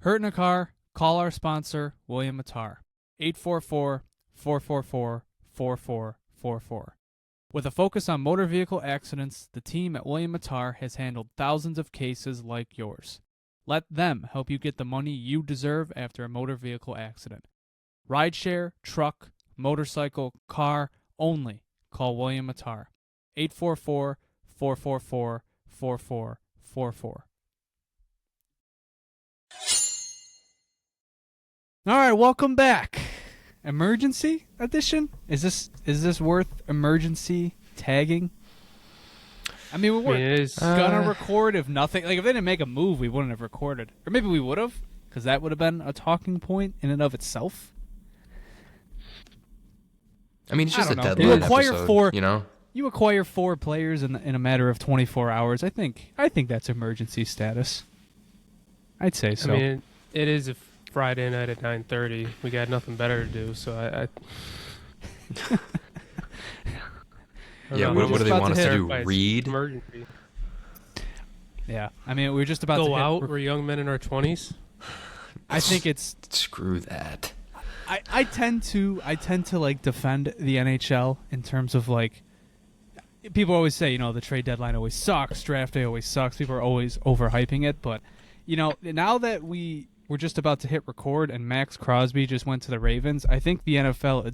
Hurt in a car? Call our sponsor, William Matar. 844-444-4444. With a focus on motor vehicle accidents, the team at William Matar has handled thousands of cases like yours. Let them help you get the money you deserve after a motor vehicle accident. Rideshare, truck, motorcycle, car, only call William Matar. 844-444-4444. All right, welcome back. Emergency edition? Is this worth emergency tagging? I mean, we're gonna record if nothing. Like, if they didn't make a move, we wouldn't have recorded, or maybe we would have, because that would have been a talking point in and of itself. I mean, it's just a deadline episode, You acquire 4 players in a matter of 24 hours. I think that's emergency status. I'd say so. I mean, it is a Friday night at 9:30. We got nothing better to do, so I yeah, what do they want us to do? Read? Emergency. Yeah, I mean, we're just about to go out. We're young men in our 20s. I think it's screw that. I tend to like defend the NHL in terms of, like, people always say, the trade deadline always sucks, draft day always sucks. People are always overhyping it, but now that we're just about to hit record and Max Crosby just went to the Ravens, I think the NFL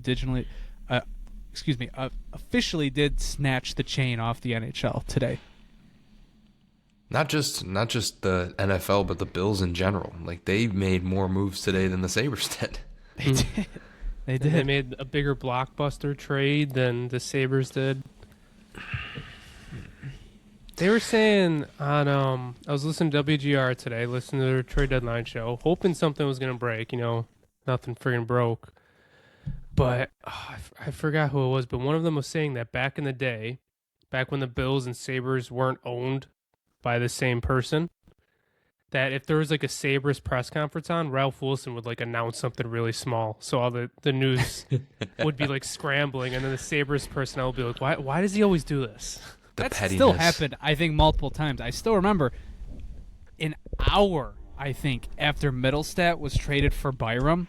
officially did snatch the chain off the NHL today. Not just the NFL, but the Bills in general. Like, they made more moves today than the Sabres did. They did. They did. They made a bigger blockbuster trade than the Sabres did. They were saying on I was listening to WGR today, listening to their trade deadline show, hoping something was going to break. Nothing friggin' broke. But I forgot who it was, but one of them was saying that back in the day, back when the Bills and Sabres weren't owned by the same person, that if there was like a Sabres press conference on, Ralph Wilson would like announce something really small. So all the news would be like scrambling, and then the Sabres personnel would be like, why does he always do this? That still happened, I think, multiple times. I still remember an hour, I think, after Middlestat was traded for Byram,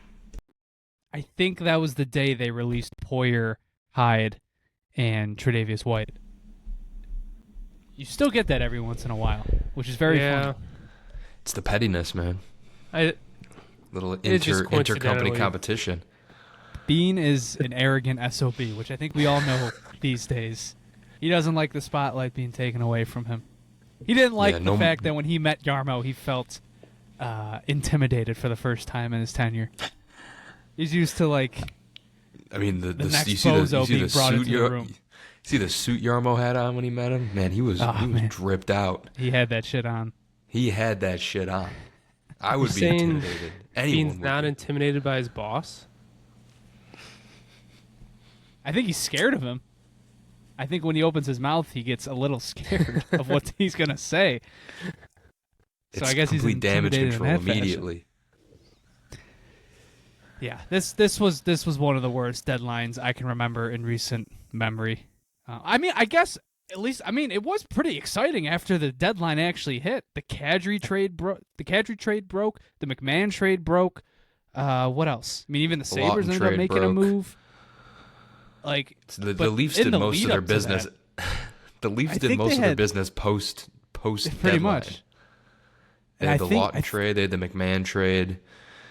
I think that was the day they released Poyer, Hyde, and Tre'Davious White. You still get that every once in a while, which is very funny. It's the pettiness, man. Little intercompany competition. Bean is an arrogant SOB, which I think we all know these days. He doesn't like the spotlight being taken away from him. He didn't like the fact that when he met Yarmo, he felt intimidated for the first time in his tenure. He's used to, like, the next bozo being brought into the room. See the suit Yarmo had on when he met him? Man, he was dripped out. He had that shit on. I would be intimidated. Bean's not intimidated by his boss? I think he's scared of him. I think when he opens his mouth, he gets a little scared of what he's going to say. So I guess he's complete damage control immediately. Yeah, this was one of the worst deadlines I can remember in recent memory. I guess at least it was pretty exciting after the deadline actually hit. The Kadri trade broke. The McMahon trade broke. What else? I mean, even the Sabres ended up making a move. Like, the Leafs did most of their business. The Leafs did most of their business post pretty deadline. Much. They had the Lawton trade. They had the McMahon trade.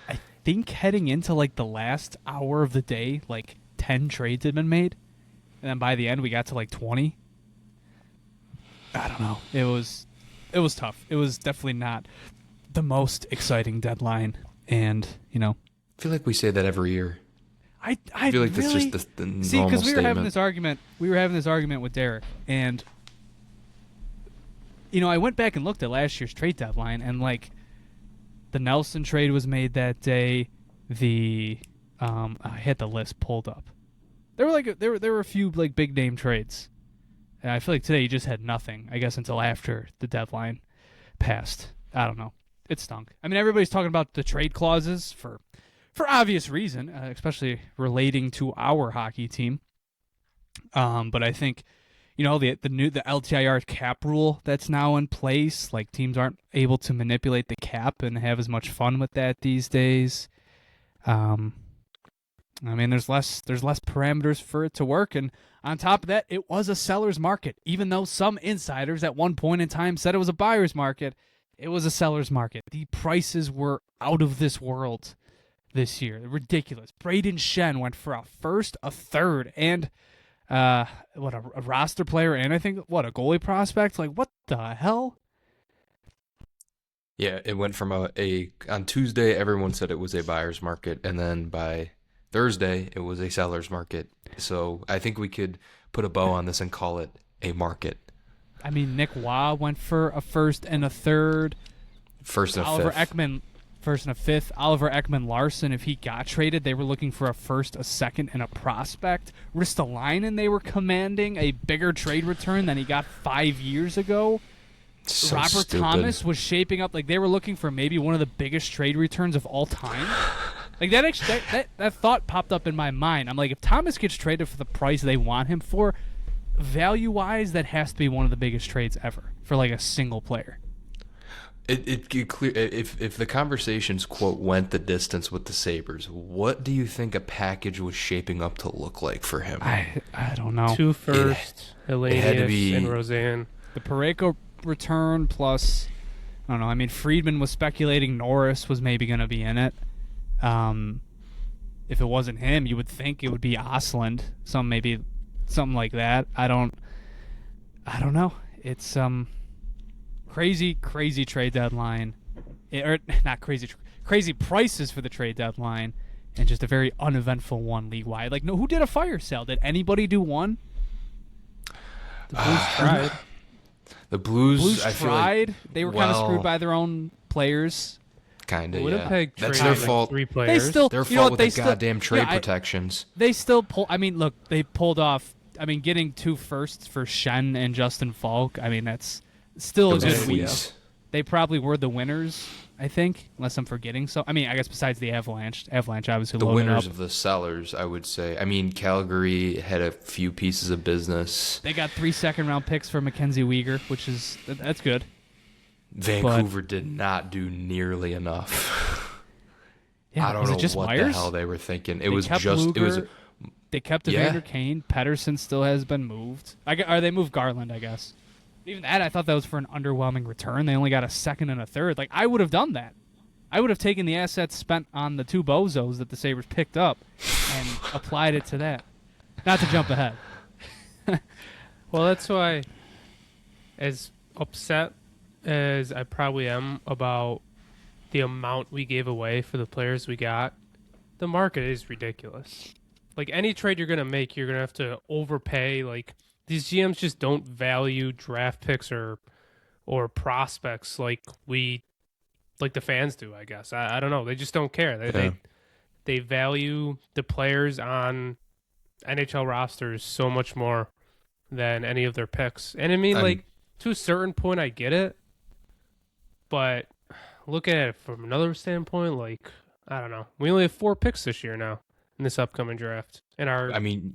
I think heading into like the last hour of the day, like 10 trades had been made, and then by the end we got to like 20. I don't know. It was tough. It was definitely not the most exciting deadline, and I feel like we say that every year. I feel like really, that's just the normal see, because we were having statement. this argument with Derek, and I went back and looked at last year's trade deadline, and like the Nelson trade was made that day. I had the list pulled up. There were a few like big name trades, and I feel like today you just had nothing. I guess until after the deadline passed. I don't know. It stunk. I mean, everybody's talking about the trade clauses for obvious reason, especially relating to our hockey team. But I think, the LTIR cap rule that's now in place. Like, teams aren't able to manipulate the cap and have as much fun with that these days. There's less parameters for it to work, and on top of that, it was a seller's market. Even though some insiders at one point in time said it was a buyer's market, it was a seller's market. The prices were out of this world this year. Ridiculous. Braden Schenn went for a first, a third, and a roster player, and I think a goalie prospect. Like, what the hell? Yeah, it went from on Tuesday everyone said it was a buyer's market, and then by Thursday it was a seller's market. So I think we could put a bow on this and call it a market. I mean, Nick Waugh went for a first and a third. First and a Oliver fifth. Ekman, first and a fifth. Oliver Ekman-Larsson, if he got traded, they were looking for a first, a second, and a prospect. Ristolainen, they were commanding a bigger trade return than he got 5 years ago. So Robert stupid. Thomas was shaping up like they were looking for maybe one of the biggest trade returns of all time. Like, that thought popped up in my mind. I'm like, if Thomas gets traded for the price they want him for, value-wise, that has to be one of the biggest trades ever for like a single player. It clear if the conversations quote went the distance with the Sabres, what do you think a package was shaping up to look like for him? I don't know. 2 firsts, Helenius, and Roseanne. The Parayko return plus, I don't know. I mean, Friedman was speculating Norris was maybe going to be in it. If it wasn't him, you would think it would be Osland. Something like that. I don't know. It's crazy trade deadline, or not crazy prices for the trade deadline, and just a very uneventful one league wide. Like, no, who did a fire sale? Did anybody do one? The Blues tried. The Blues I feel tried. like, They were kind of screwed by their own players. Kind of, Winnipeg yeah. That's traded their fault. 3 players. They still, Their you know fault what, with the goddamn trade protections. They still pull. I mean, look, they pulled off. I mean, getting 2 firsts for Schenn and Justin Falk. I mean, that's still a good week. They probably were the winners, I think, unless I'm forgetting. So, I mean, I guess besides the Avalanche obviously the loaded winners up. of the sellers, I would say. I mean, Calgary had a few pieces of business. They got 3 second-round picks for Mackenzie Weegar, that's good. Vancouver did not do nearly enough. Yeah, I don't was know it just what Myers? the hell they were thinking. They kept Evander Kane. Pedersen still has been moved. They moved Garland, I guess. Even that, I thought that was for an underwhelming return. They only got a second and a third. Like, I would have done that. I would have taken the assets spent on the 2 bozos that the Sabres picked up and applied it to that. Not to jump ahead. Well, that's why, as upset as I probably am about the amount we gave away for the players we got, the market is ridiculous. Like, any trade you're going to make, you're going to have to overpay. Like, these GMs just don't value draft picks or prospects like the fans do, I guess. I don't know. They just don't care. They value the players on NHL rosters so much more than any of their picks. And I mean, like, to a certain point, I get it. But look at it from another standpoint, like, I don't know. We only have 4 picks this year now in this upcoming draft. And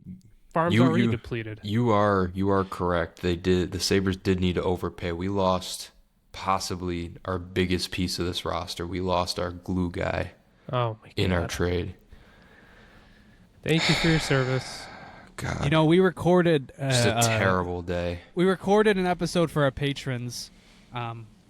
farm's already depleted. You are correct. The Sabres did need to overpay. We lost possibly our biggest piece of this roster. We lost our glue guy in our trade. Thank you for your service. God. You know, we recorded just a terrible day. We recorded an episode for our patrons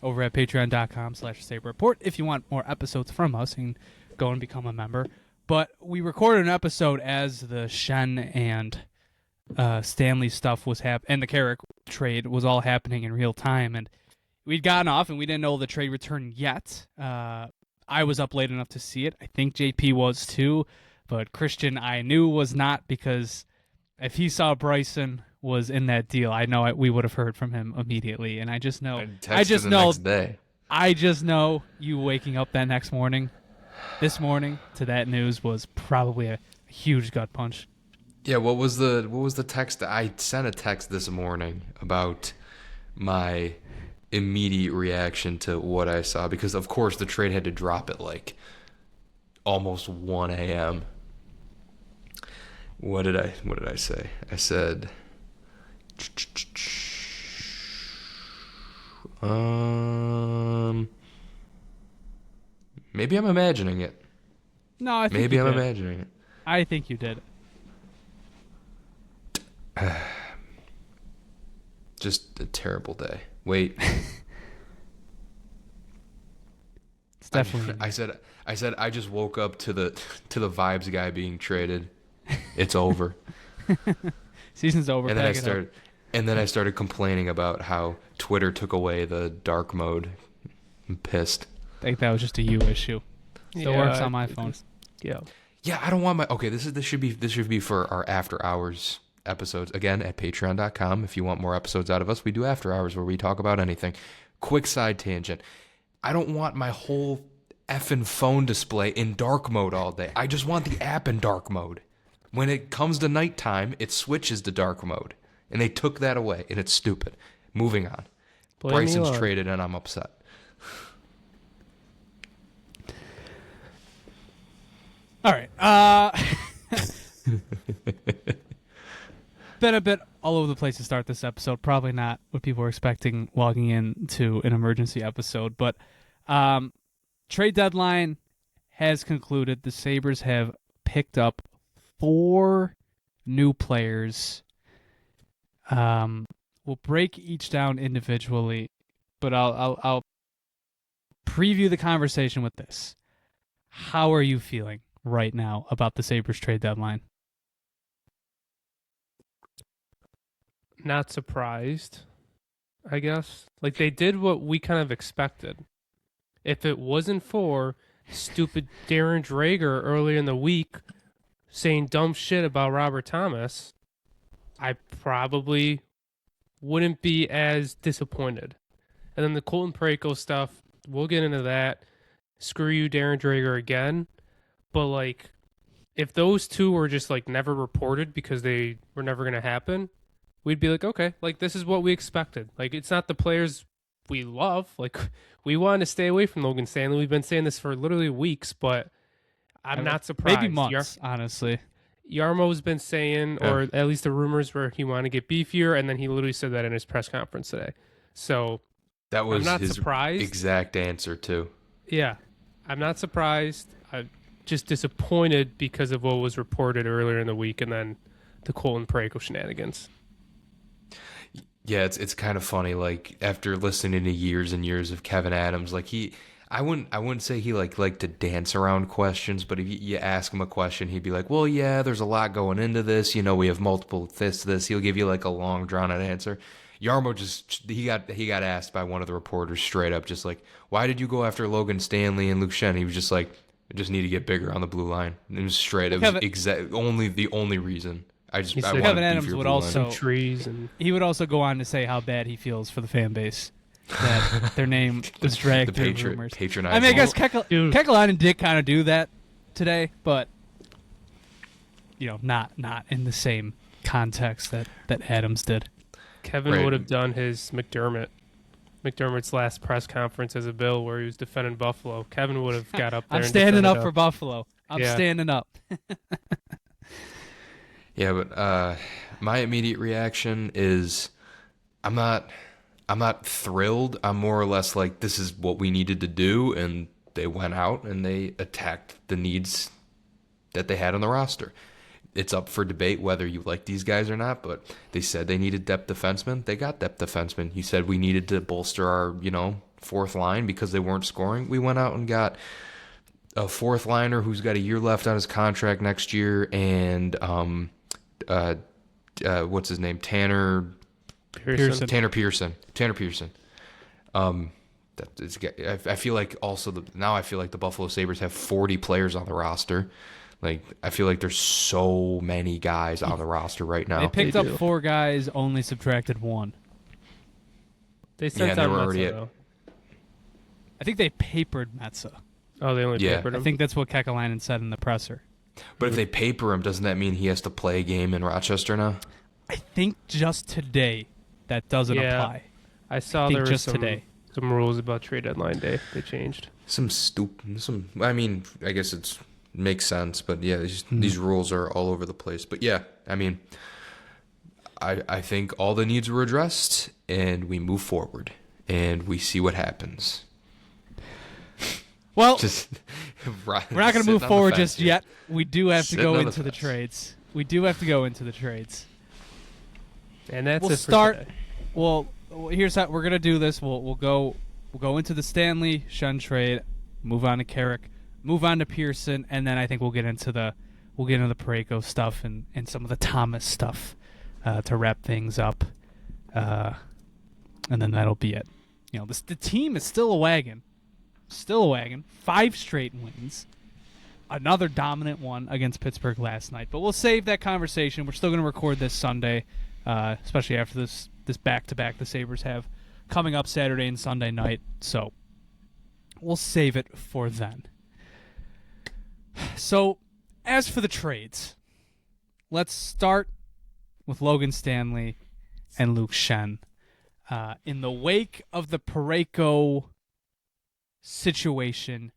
over at patreon.com/Sabre Report. If you want more episodes from us, you can go and become a member. But we recorded an episode as the Schenn and Stanley stuff was and the Carrick trade was all happening in real time, and we'd gotten off and we didn't know the trade return yet. I was up late enough to see it. I think JP was too, but Christian I knew was not, because if he saw Bryson was in that deal, I know we would have heard from him immediately. And I just know you waking up that next morning, this morning, to that news was probably a huge gut punch. Yeah, what was the text? I sent a text this morning about my immediate reaction to what I saw, because of course the trade had to drop at like almost 1 a.m. What did I say? I said, Maybe I'm imagining it. No, I think Maybe you I'm did. imagining it. I think you did. Just a terrible day. Wait. It's definitely. I said I just woke up to the Vibes guy being traded. It's over. Season's over. And then I started complaining about how Twitter took away the dark mode. I'm pissed. I think that was just a you issue. Still works on my phone. Yeah. Yeah, I don't want my. Okay, this should be for our after hours episodes again at patreon.com. If you want more episodes out of us, we do after hours where we talk about anything. Quick side tangent. I don't want my whole effing phone display in dark mode all day. I just want the app in dark mode. When it comes to nighttime, it switches to dark mode. And they took that away, and it's stupid. Moving on. Bryson's traded, and I'm upset. All right. Been a bit all over the place to start this episode. Probably not what people were expecting logging into an emergency episode. But trade deadline has concluded. The Sabres have picked up 4 new players. We'll break each down individually, but I'll preview the conversation with this. How are you feeling right now about the Sabres trade deadline? Not surprised, I guess. Like, they did what we kind of expected. If it wasn't for stupid Darren Dreger earlier in the week saying dumb shit about Robert Thomas, I probably wouldn't be as disappointed. And then the Colton Parayko stuff, we'll get into that. Screw you, Darren Dreger, again. But, like, if those two were just, like, never reported because they were never going to happen, we'd be like, okay, like, this is what we expected. Like, it's not the players we love. Like, we want to stay away from Logan Stanley. We've been saying this for literally weeks, but I'm not surprised. Maybe months, honestly. Yarmo's been saying, or at least the rumors were he wanted to get beefier, and then he literally said that in his press conference today. So that was I'm not his surprised. Exact answer, too. Yeah, I'm not surprised. I'm just disappointed because of what was reported earlier in the week and then the Colton Parayko shenanigans. Yeah, it's kind of funny. Like, after listening to years and years of Kevin Adams, like I wouldn't say he liked to dance around questions, but if you ask him a question, he'd be like, "Well, yeah, there's a lot going into this. You know, we have multiple this." He'll give you like a long drawn out answer. Yarmo he got asked by one of the reporters straight up, just like, "Why did you go after Logan Stanley and Luke Schenn?" He was just like, "I just need to get bigger on the blue line." And it was straight. It was the only reason. I wanted Kevin Adams would also trees and he would also go on to say how bad he feels for the fan base that their name was dragged through rumors. Patronizing. I mean, I guess Kekalainen did kind of do that today, but you know, not in the same context that Adams did. Kevin would have done his McDermott's last press conference as a Bill where he was defending Buffalo. Kevin would have got up there. I'm standing up for Buffalo. I'm standing up. Yeah, but my immediate reaction is I'm not thrilled. I'm more or less like, this is what we needed to do, and they went out and they attacked the needs that they had on the roster. It's up for debate whether you like these guys or not, but they said they needed depth defensemen. They got depth defensemen. You said we needed to bolster our, fourth line because they weren't scoring. We went out and got a fourth liner who's got a year left on his contract next year, and what's his name? Tanner Pearson. I feel like also I feel like the Buffalo Sabres have 40 players on the roster. Like, I feel like there's so many guys on the roster right now. They picked up 4 guys, only subtracted 1. They sent out Metsa, though. I think they papered Metsa. Oh, they only papered him? I think that's what Kekalainen said in the presser. But if they paper him, doesn't that mean he has to play a game in Rochester now? I think just today that doesn't apply. I saw there were some rules about trade deadline day they changed. I mean, I guess it makes sense, but yeah, these rules are all over the place. But yeah, I mean, I think all the needs were addressed, and we move forward, and we see what happens. Well, We're not going to move forward just yet. We do have to go into the trades. And that's We'll it start. for today. Well, here's how we're going to do this. We'll go into the Stanley Schenn trade, move on to Carrick, move on to Pearson, and then I think we'll get into the Parayko stuff and some of the Thomas stuff to wrap things up. And then that'll be it. You know, the team is still a wagon. 5 straight wins. Another dominant one against Pittsburgh last night. But we'll save that conversation. We're still going to record this Sunday, especially after this back-to-back the Sabres have coming up Saturday and Sunday night. So we'll save it for then. So as for the trades, let's start with Logan Stanley and Luke Schenn. In the wake of the Parayko situation,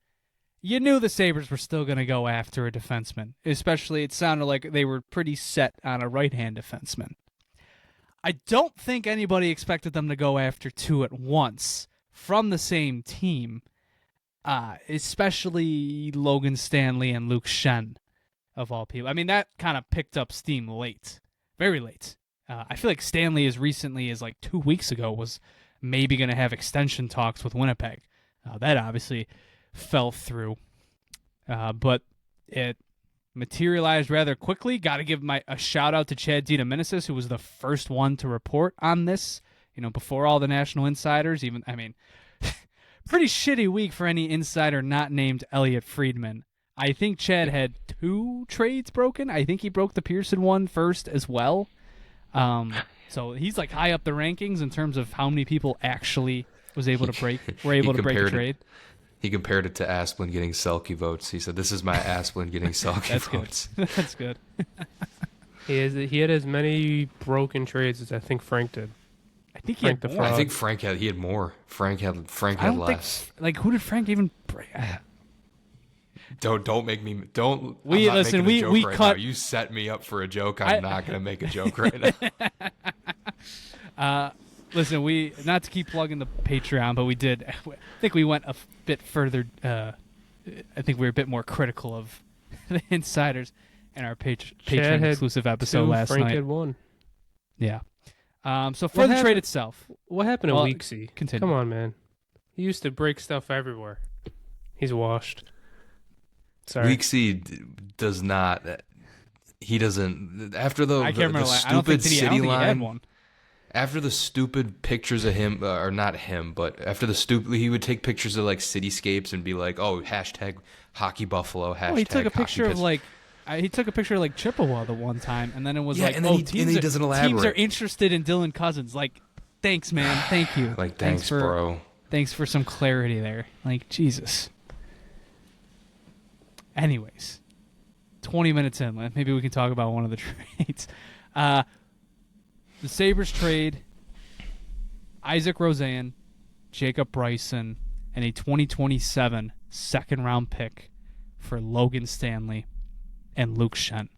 you knew the Sabres were still going to go after a defenseman. Especially, it sounded like they were pretty set on a right-hand defenseman. I don't think anybody expected them to go after 2 at once from the same team, especially Logan Stanley and Luke Schenn, of all people. I mean, that kind of picked up steam late, very late. I feel like Stanley, as recently as like 2 weeks ago, was maybe going to have extension talks with Winnipeg. That obviously fell through, but it materialized rather quickly. Got to give a shout out to Chad Dietaminesis, who was the first one to report on this. You know, before all the national insiders. Pretty shitty week for any insider not named Elliot Friedman. I think Chad had 2 trades broken. I think he broke the Pearson one first as well. So he's like high up the rankings in terms of how many people actually were able to break a trade. He compared it to Asplund getting Selke votes. He said, "This is my Asplund getting Selke votes." That's good. He had as many broken trades as I think Frank did. I think he had more. I think Frank had more. Frank had less. Who did Frank even break? Don't make me. Don't. We I'm not listen. making a We joke right cut. now. You set me up for a joke. I'm not going to make a joke right now. Listen, we not to keep plugging the Patreon, but we did. I think we went a bit further. I think we were a bit more critical of the insiders in our Patreon exclusive episode 2, last Frank night. had 1. Yeah. So for the trade itself, What happened to Weeksy? Continue. Come on, man. He used to break stuff everywhere. He's washed. Sorry. Weeksy does not. He doesn't. After the I can't remember. stupid I don't think city he had line. one. After the stupid pictures of him, or not him, but after the stupid, he would take pictures of like cityscapes and be like, "Oh, hashtag Hockey Buffalo." Hashtag He took a picture Hockey of like. He took a picture of like Chippewa the one time, and then it was like, and then "Oh, he doesn't elaborate. teams are interested in Dylan Cousins." Like, thanks, man. Thank you. Like, thanks, bro. Thanks for some clarity there. Like, Jesus. Anyways, 20 minutes in, maybe we can talk about one of the trades. The Sabres trade Isaac Rosen, Jacob Bryson, and a 2027 second-round pick for Logan Stanley and Luke Schenn.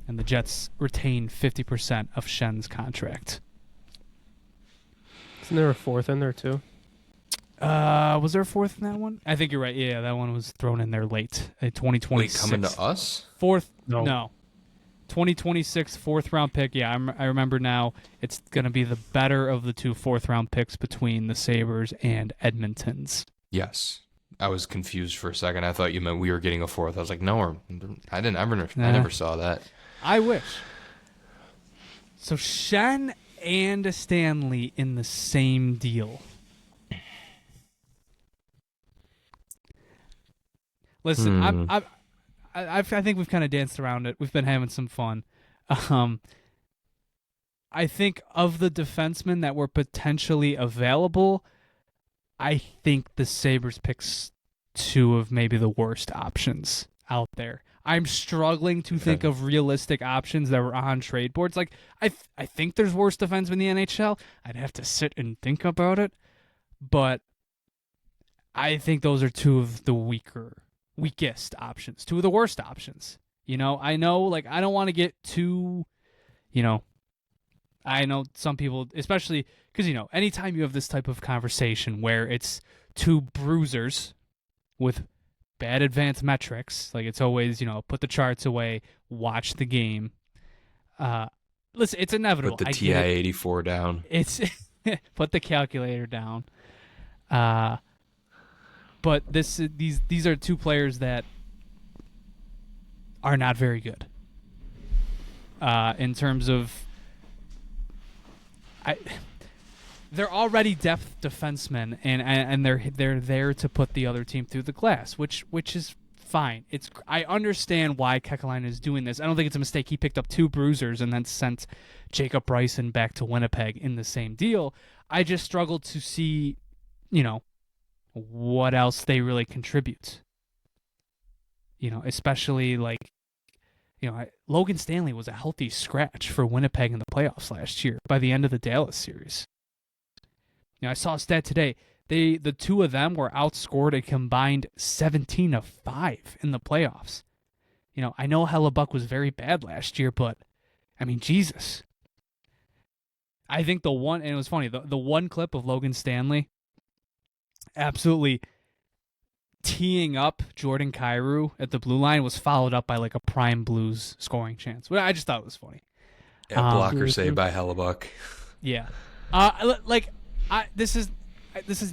And the Jets retain 50% of Schenn's contract. Isn't there a 4th in there, too? Was there a 4th in that one? I think you're right. Yeah, that one was thrown in there late. 2026. Wait, coming to us? 4th? No. 2026 4th-round pick. Yeah, I remember now. It's going to be the better of the 2 4th-round picks between the Sabres and Edmonton's. Yes. I was confused for a second. I thought you meant we were getting a 4th. I was like, no, I never saw that. I wish. So Schenn and Stanley in the same deal. Listen, I think we've kind of danced around it. We've been having some fun. I think of the defensemen that were potentially available, I think the Sabres picks 2 of maybe the worst options out there. I'm struggling to think of realistic options that were on trade boards. Like, I think there's worse defensemen in the NHL. I'd have to sit and think about it. But I think those are 2 of the weakest options, 2 of the worst options. You know, I know, like, I don't want to get too, I know some people, especially because, anytime you have this type of conversation where it's two bruisers with bad advanced metrics, like it's always, put the charts away, watch the game. Listen, it's inevitable. Put the TI-84 down. It's put the calculator down. But these are two players that are not very good. In terms of, they're already depth defensemen, and they're there to put the other team through the glass, which is fine. I understand why Kekalainen is doing this. I don't think it's a mistake. He picked up two bruisers and then sent Jacob Bryson back to Winnipeg in the same deal. I just struggled to see, what else they really contribute. Especially Logan Stanley was a healthy scratch for Winnipeg in the playoffs last year by the end of the Dallas series. I saw a stat today. The two of them were outscored a combined 17-5 in the playoffs. I know Hellebuck was very bad last year, but Jesus. I think and it was funny, the one clip of Logan Stanley absolutely teeing up Jordan Kyrou at the blue line was followed up by a prime Blues scoring chance. Well, I just thought it was funny. Yeah, blocker save by Hellebuck. Yeah. This is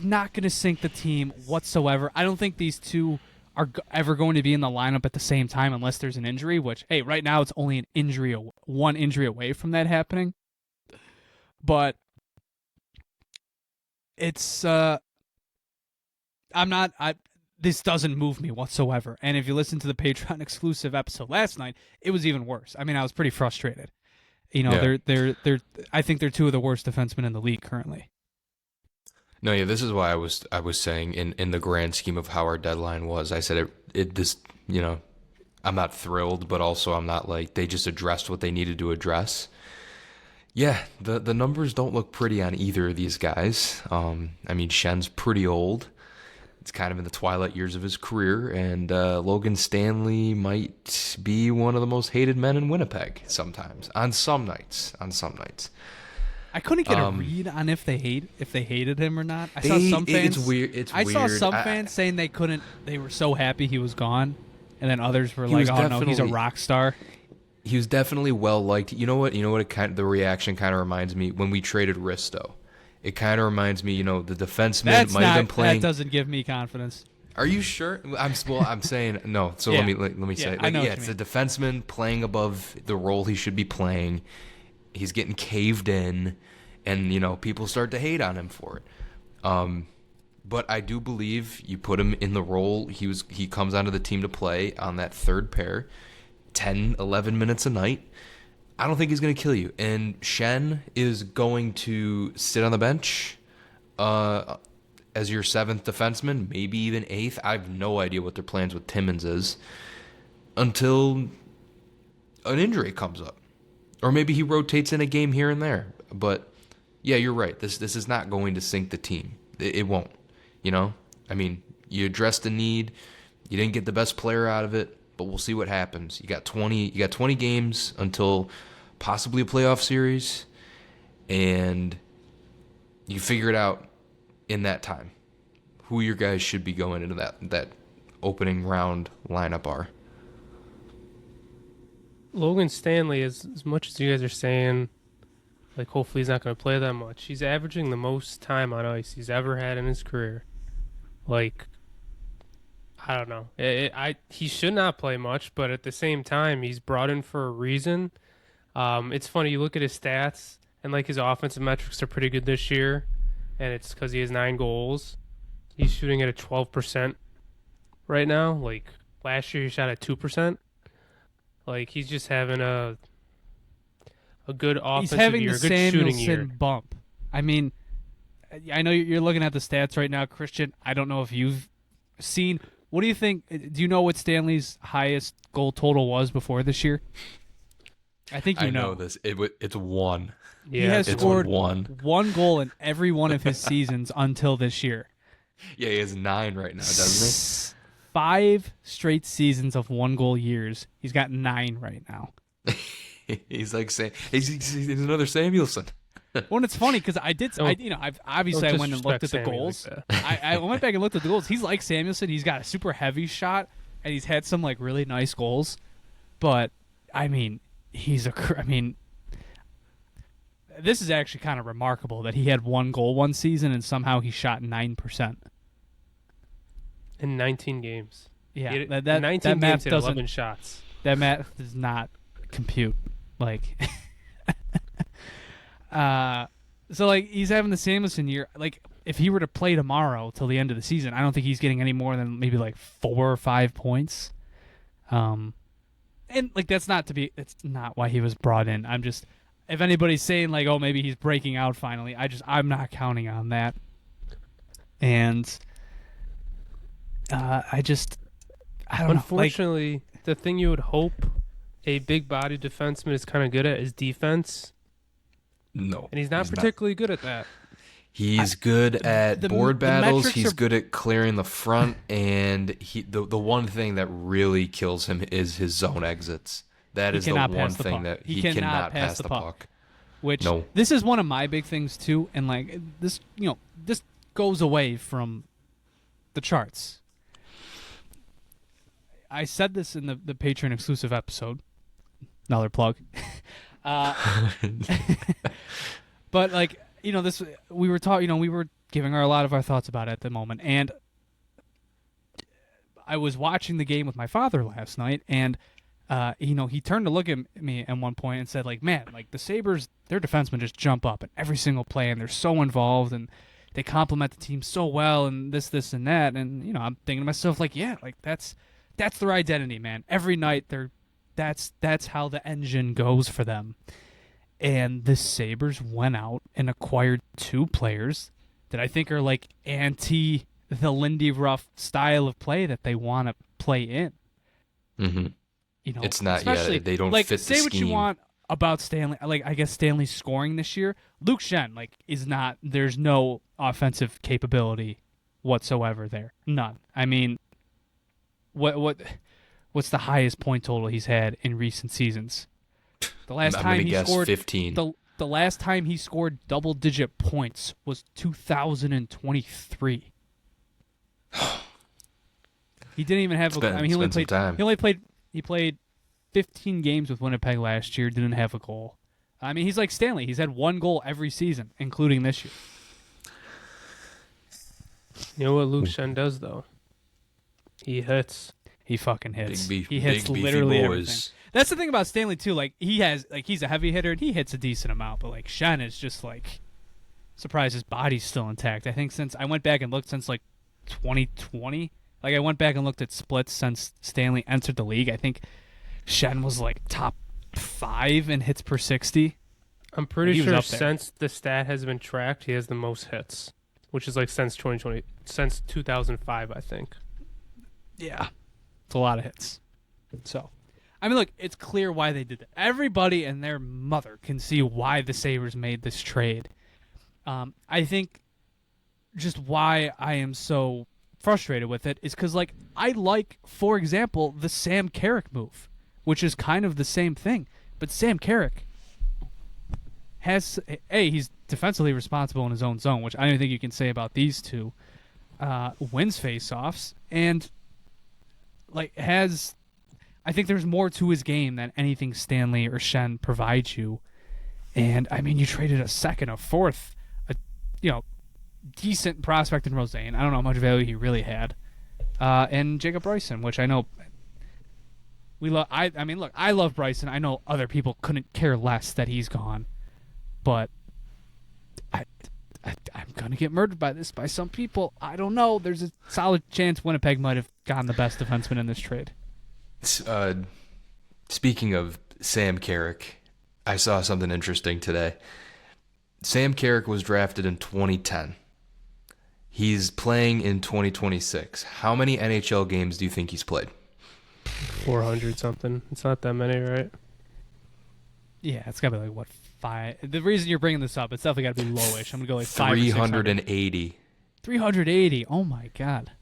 not going to sink the team whatsoever. I don't think these two are ever going to be in the lineup at the same time unless there's an injury, which, hey, right now it's only one injury away from that happening. But it's this doesn't move me whatsoever. And if you listen to the Patreon exclusive episode last night, it was even worse. I was pretty frustrated. They're I think they're two of the worst defensemen in the league currently. No, yeah, this is why I was saying in the grand scheme of how our deadline was, I said I'm not thrilled, but also I'm not they just addressed what they needed to address. Yeah, the numbers don't look pretty on either of these guys. Schenn's pretty old. It's kind of in the twilight years of his career, and Logan Stanley might be one of the most hated men in Winnipeg sometimes, on some nights. I couldn't get a read on if they hated him or not. I saw some fans. It's weird. Saw some fans saying they couldn't. They were so happy he was gone, and then others were like, "Oh no, he's a rock star." He was definitely well liked. You know what? The reaction kind of reminds me when we traded Risto. It kind of reminds me, the defenseman might have been playing. That doesn't give me confidence. Are you sure? I'm saying no. So yeah. let me say it. It's a defenseman playing above the role he should be playing. He's getting caved in, and people start to hate on him for it. But I do believe you put him in the role he comes onto the team to play on that third pair, 10, 11 minutes a night. I don't think he's going to kill you. And Schenn is going to sit on the bench as your seventh defenseman, maybe even eighth. I have no idea what their plans with Timmins is until an injury comes up. Or maybe he rotates in a game here and there. But, yeah, you're right. This is not going to sink the team. It won't. You addressed the need. You didn't get the best player out of it, but we'll see what happens. You got 20 games until possibly a playoff series, and you figure it out in that time who your guys should be going into that opening round lineup are. Logan Stanley, as much as you guys are saying, hopefully he's not going to play that much, he's averaging the most time on ice he's ever had in his career. I don't know. He should not play much, but at the same time, he's brought in for a reason. It's funny, you look at his stats, and his offensive metrics are pretty good this year, and it's because he has 9 goals. He's shooting at a 12% right now. Last year he shot at 2%. He's just having a good offensive year, a good shooting year. Bump. I know you're looking at the stats right now, Christian. I don't know if you've seen. What do you think? Do you know what Stanley's highest goal total was before this year? I think you know this. It's 1. Yeah, he has scored one goal in every one of his seasons until this year. Yeah, he has 9 right now, doesn't he? 5 straight seasons of 1-goal years. He's got 9 right now. He's like saying he's another Samuelson. Well, and it's funny because I went and looked at the goals. I went back and looked at the goals. He's like Samuelson. He's got a super heavy shot, and he's had some like really nice goals. But I mean, this is actually kind of remarkable that he had one goal one season and somehow he shot 9% in 19 games. Yeah, that 19 math games, he had 11 shots. That math does not compute. Like, so like he's having the Samuelson year. Like, if he were to play tomorrow till the end of the season, I don't think he's getting any more than maybe like 4 or 5 points. And like that's not why he was brought in. I'm just, if anybody's saying like, oh, maybe he's breaking out finally, I'm not counting on that. And I don't know. Unfortunately, the thing you would hope a big body defenseman is kind of good at is defense. No. And he's not particularly good at that. He's good at board battles. He's good at clearing the front, and the one thing that really kills him is his zone exits. That is the one thing that he cannot pass the puck. Which this is one of my big things too, and like this goes away from the charts. I said this in the Patreon exclusive episode. Another plug. But like, this we were talking. We were giving a lot of our thoughts about it at the moment, and I was watching the game with my father last night, and he turned to look at me at one point and said, like, man, like the Sabres, their defensemen just jump up in every single play, and they're so involved, and they complement the team so well, and this, and that, and I'm thinking to myself, like, yeah, like that's their identity, man. Every night that's how the engine goes for them. And the Sabres went out and acquired 2 players that I think are like anti the Lindy Ruff style of play that they want to play in. Mm-hmm. It's not yet. They don't like, fit the scheme. Say what you want about Stanley. Like, I guess Stanley's scoring this year. Luke Schenn, like, is not. There's no offensive capability whatsoever there. None. I mean, what's the highest point total he's had in recent seasons? The last time he scored 15. The last time he scored double-digit points was 2023. He didn't even have. He played 15 games with Winnipeg last year. Didn't have a goal. I mean, he's like Stanley. He's had 1 goal every season, including this year. You know what Luke Schenn does though? He hits. He fucking hits. He hits literally everything. That's the thing about Stanley too. Like he's a heavy hitter and he hits a decent amount, but like Schenn is just like, surprised his body's still intact. I think since I went back and looked since like 2020, like I went back and looked at splits since Stanley entered the league. I think Schenn was like top 5 in hits per 60. I'm pretty sure since the stat has been tracked, he has the most hits, which is like since 2005, I think. Yeah. It's a lot of hits. So, I mean, look, it's clear why they did that. Everybody and their mother can see why the Sabres made this trade. I think just why I am so frustrated with it is because, like, I like, for example, the Sam Carrick move, which is kind of the same thing. But Sam Carrick he's defensively responsible in his own zone, which I don't think you can say about these two. Wins faceoffs and I think there's more to his game than anything Stanley or Schenn provides you. And I mean, you traded a second, a fourth, decent prospect in Rosane. I don't know how much value he really had. And Jacob Bryson, which I know we love. I mean, look, I love Bryson. I know other people couldn't care less that he's gone, but I'm gonna get murdered by some people. I don't know. There's a solid chance Winnipeg might have gotten the best defenseman in this trade. Speaking of Sam Carrick, I saw something interesting today. Sam Carrick was drafted in 2010. He's playing in 2026. How many NHL games do you think he's played? 400 something. It's not that many, right? Yeah, it's gotta be like 5. The reason you're bringing this up, it's definitely gotta be lowish. I'm gonna go like 380. 380. Oh my god.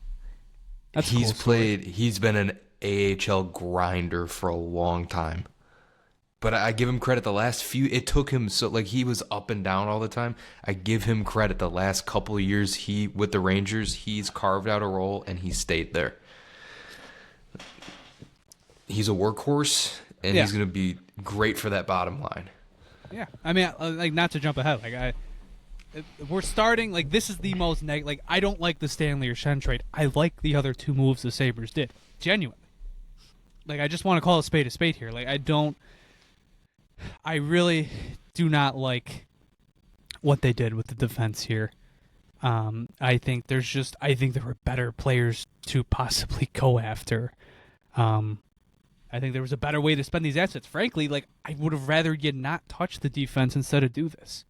That's He's been an AHL grinder for a long time. But I give him credit. The last few, it took him so like he was up and down all the time. I give him credit. The last couple of years, with the Rangers, he's carved out a role and he stayed there. He's a workhorse, and he's going to be great for that bottom line. Yeah, I mean, like, not to jump ahead, like we're starting like this is the most like I don't like the Stanley or Schenn trade. I like the other two moves the Sabres did, genuinely. Like, I just want to call a spade here. Like, I really do not like what they did with the defense here. I think there were better players to possibly go after. I think there was a better way to spend these assets. Frankly, like, I would have rather you not touch the defense instead of do this.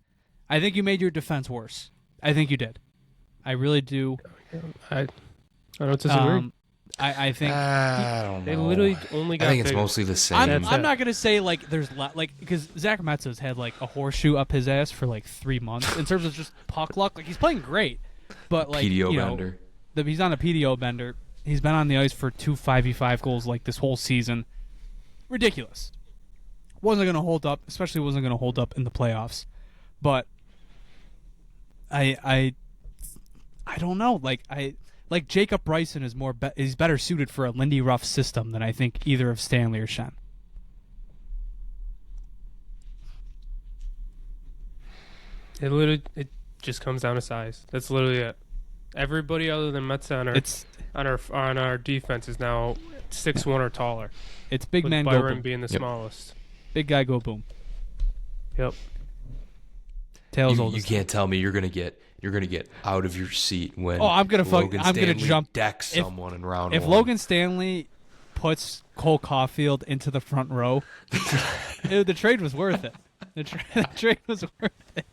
I think you made your defense worse. I think you did. I really do. I don't disagree. I think I don't know. They literally only got I think it's bigger. mostly the same. I'm not gonna say like there's like because Zach Metza's had like a horseshoe up his ass for like 3 months in terms of just puck luck. Like, he's playing great, but like PDO you know, bender. He's on a PDO bender. He's been on the ice for 2 5v5 goals like this whole season. Ridiculous. Wasn't gonna hold up, especially wasn't gonna hold up in the playoffs. But I don't know. Like Jacob Bryson is he's better suited for a Lindy Ruff system than I think either of Stanley or Schenn. It just comes down to size. That's literally it. Everybody other than Metza on our defense is now 6'1" or taller. It's big with man go Byron boom. being the smallest. Big guy go boom. Yep. Tails You can't tell me you're gonna get out of your seat when I'm gonna jump deck someone in round If one. Logan Stanley puts Cole Caulfield into the front row, the trade was worth it. The trade was worth it.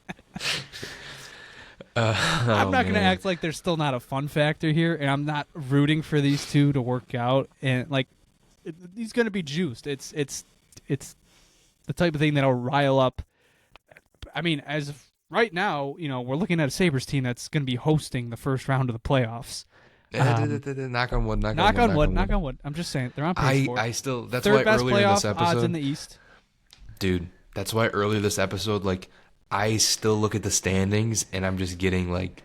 I'm not going to act like there's still not a fun factor here, and I'm not rooting for these two to work out. And like, he's going to be juiced. It's the type of thing that'll rile up. I mean, as of right now, you know, we're looking at a Sabres team that's going to be hosting the first round of the playoffs. Knock on wood. Knock on wood. I'm just saying they're on pace for it. I still. That's Third why best earlier in playoff this episode, odds in the East. Dude, that's why earlier this episode, like, I still look at the standings and I'm just getting like,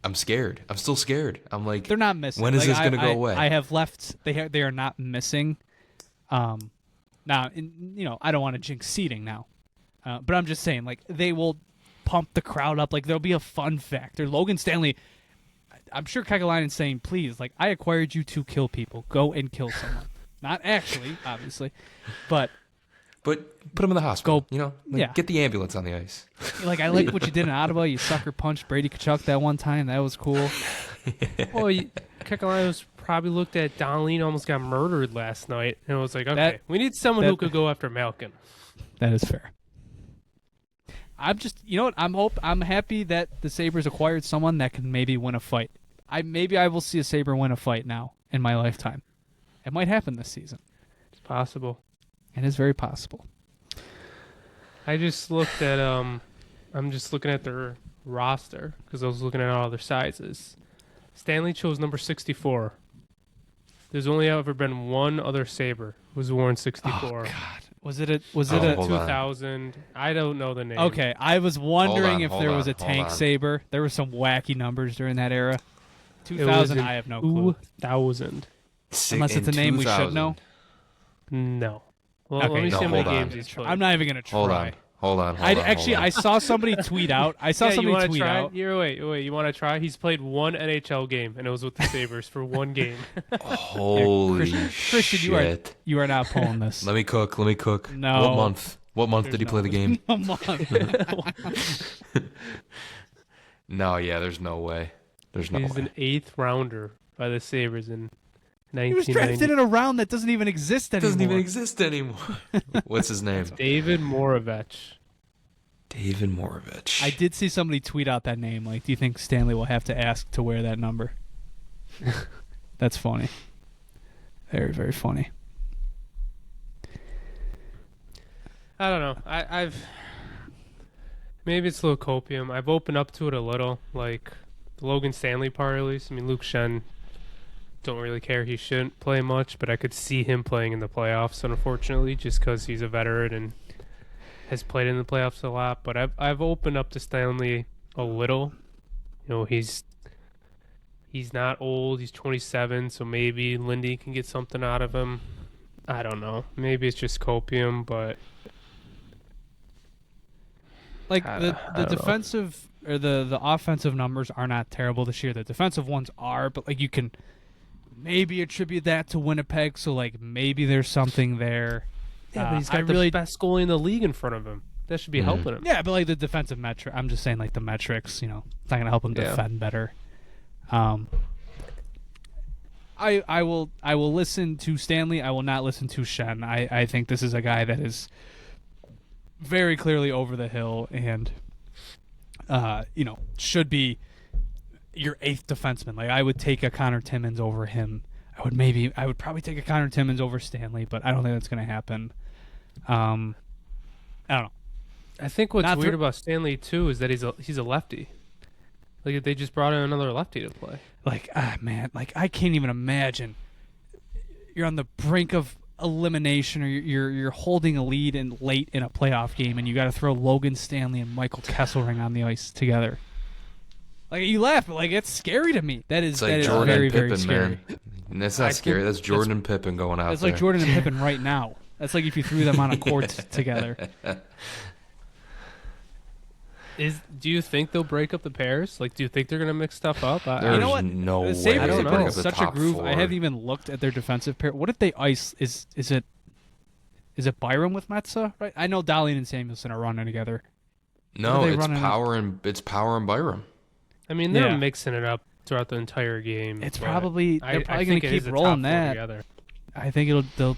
I'm scared. I'm still scared. I'm like, they're not missing. When is this going to go away? I have left. They are not missing. Now, you know, I don't want to jinx seeding now, but I'm just saying, like, they will pump the crowd up. Like, there'll be a fun factor. Logan Stanley, I'm sure Kekalainen's saying, please, like, I acquired you to kill people. Go and kill someone. Not actually, obviously, but put him in the hospital. Go, you know, like, get the ambulance on the ice. Like, I like what you did in Ottawa. You sucker punched Brady Tkachuk that one time. That was cool. Well, Kekalainen probably looked at Donnelly and almost got murdered last night, and it was like, okay, we need someone who could go after Malkin. That is fair. I'm just, you know what? I'm happy that the Sabres acquired someone that can maybe win a fight. Maybe I will see a Sabre win a fight now in my lifetime. It might happen this season. It's possible. It is very possible. I just looked at I'm just looking at their roster because I was looking at all their sizes. Stanley chose number 64. There's only ever been one other Sabre who's worn 64. Oh God. Was it a 2000? I don't know the name. Okay, I was wondering if there was a tank on. Sabre. There were some wacky numbers during that era. 2000, I have no clue. 2000. Unless it's a name we should know. No. Well, Okay, let me see how many hold on. games he's played. I'm not even gonna try. Hold on. I saw somebody tweet out. I saw you somebody wanna tweet try? out. Wait. You want to try? He's played one NHL game, and it was with the Sabres for one game. Holy Christian, shit. you are not pulling this. Let me cook. No. What month did he play the game? A month. No, yeah, there's no way. There's no He's way. an 8th rounder by the Sabres in He was 1990. drafted in a round that doesn't even exist anymore. Doesn't even exist anymore. What's his name? David Moravec. David Moravec. I did see somebody tweet out that name. Like, do you think Stanley will have to ask to wear that number? That's funny. Very, very funny. I don't know. I've maybe it's a little copium. I've opened up to it a little, like the Logan Stanley part at least. I mean, Luke Schenn don't really care. He shouldn't play much, but I could see him playing in the playoffs, unfortunately, just because he's a veteran and has played in the playoffs a lot. But I've opened up to Stanley a little. You know, he's not old. He's 27, so maybe Lindy can get something out of him. I don't know. Maybe it's just copium, but Like I the don't know. defensive or the offensive numbers are not terrible this year. The defensive ones are, but like you can maybe attribute that to Winnipeg. So like maybe there's something there. yeah, but he's I got the really best goalie in the league in front of him. That should be helping him. Yeah, but like the defensive metric, I'm just saying like the metrics, you know, it's not gonna help him Yeah. defend better. I will listen to Stanley. I will not listen to Schenn. I think this is a guy that is very clearly over the hill and you know, should be your 8th defenseman. Like I would take a Connor Timmins over him. I would probably take a Connor Timmins over Stanley, but I don't think that's gonna happen. I don't know. I think what's Not weird for- about Stanley too is that he's a lefty. Like they just brought in another lefty to play. Like, man, like I can't even imagine. You're on the brink of elimination, or you're holding a lead in late in a playoff game, and you got to throw Logan Stanley and Michael Kesselring on the ice together. Like you laugh, but like it's scary to me. That is It's like that Jordan is very and very Pippen, scary. man. And that's not scary. That's Jordan and Pippen going out It's there. like Jordan and Pippen right now. That's like if you threw them on a court together. Do you think they'll break up the pairs? Like, do you think they're gonna mix stuff up? There's You know what? no The way Sabres I they don't have know. been in break up the such a top groove. four. I haven't even looked at their defensive pair. What if they ice? Is it Byram with Metza? Right. I know Dahlin and Samuelson are running together. No, What are they it's running? Power and Byram. I mean, they're Yeah. mixing it up throughout the entire game. It's but probably I they're probably think going it to is keep the top rolling four that. together. I think they'll.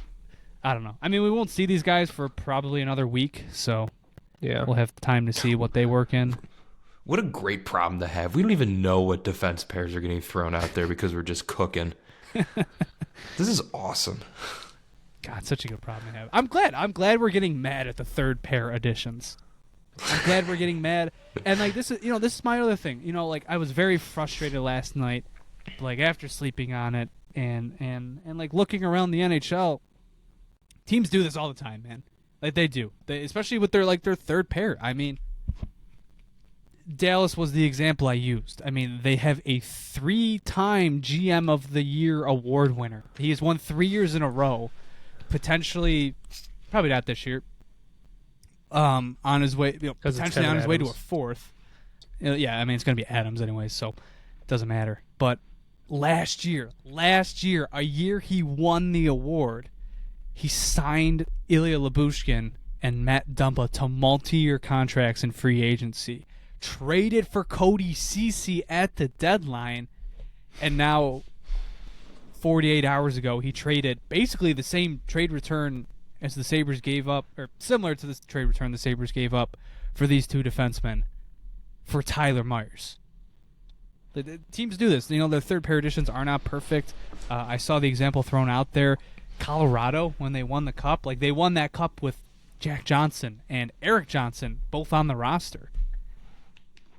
I don't know. I mean, we won't see these guys for probably another week, so Yeah. we'll have time to see what they work in. What a great problem to have. We don't even know what defense pairs are getting thrown out there because we're just cooking. This is awesome. God, such a good problem to have. I'm glad we're getting mad at the third pair additions. I'm glad we're getting mad. And like this is my other thing. You know, like I was very frustrated last night, like after sleeping on it and like looking around the NHL. Teams do this all the time, man. Like they do. Especially with their third pair. I mean, Dallas was the example I used. I mean, they have a 3-time GM of the Year award winner. He has won 3 years in a row. Potentially, probably not this year. On his way, 'Cause it's potentially on Kevin his way to a Adams. 4th. Yeah, I mean it's going to be Adams anyways, so it doesn't matter. But last year, a year he won the award, he signed Ilya Lyubushkin and Matt Dumba to multi-year contracts in free agency. Traded for Cody Ceci at the deadline, and now 48 hours ago he traded basically the same trade return as the Sabres gave up, or similar to the trade return the Sabres gave up for these two defensemen for Tyler Myers. The teams do this. You know, their third pair additions are not perfect. I saw the example thrown out there. Colorado, when they won the cup, like they won that cup with Jack Johnson and Eric Johnson both on the roster.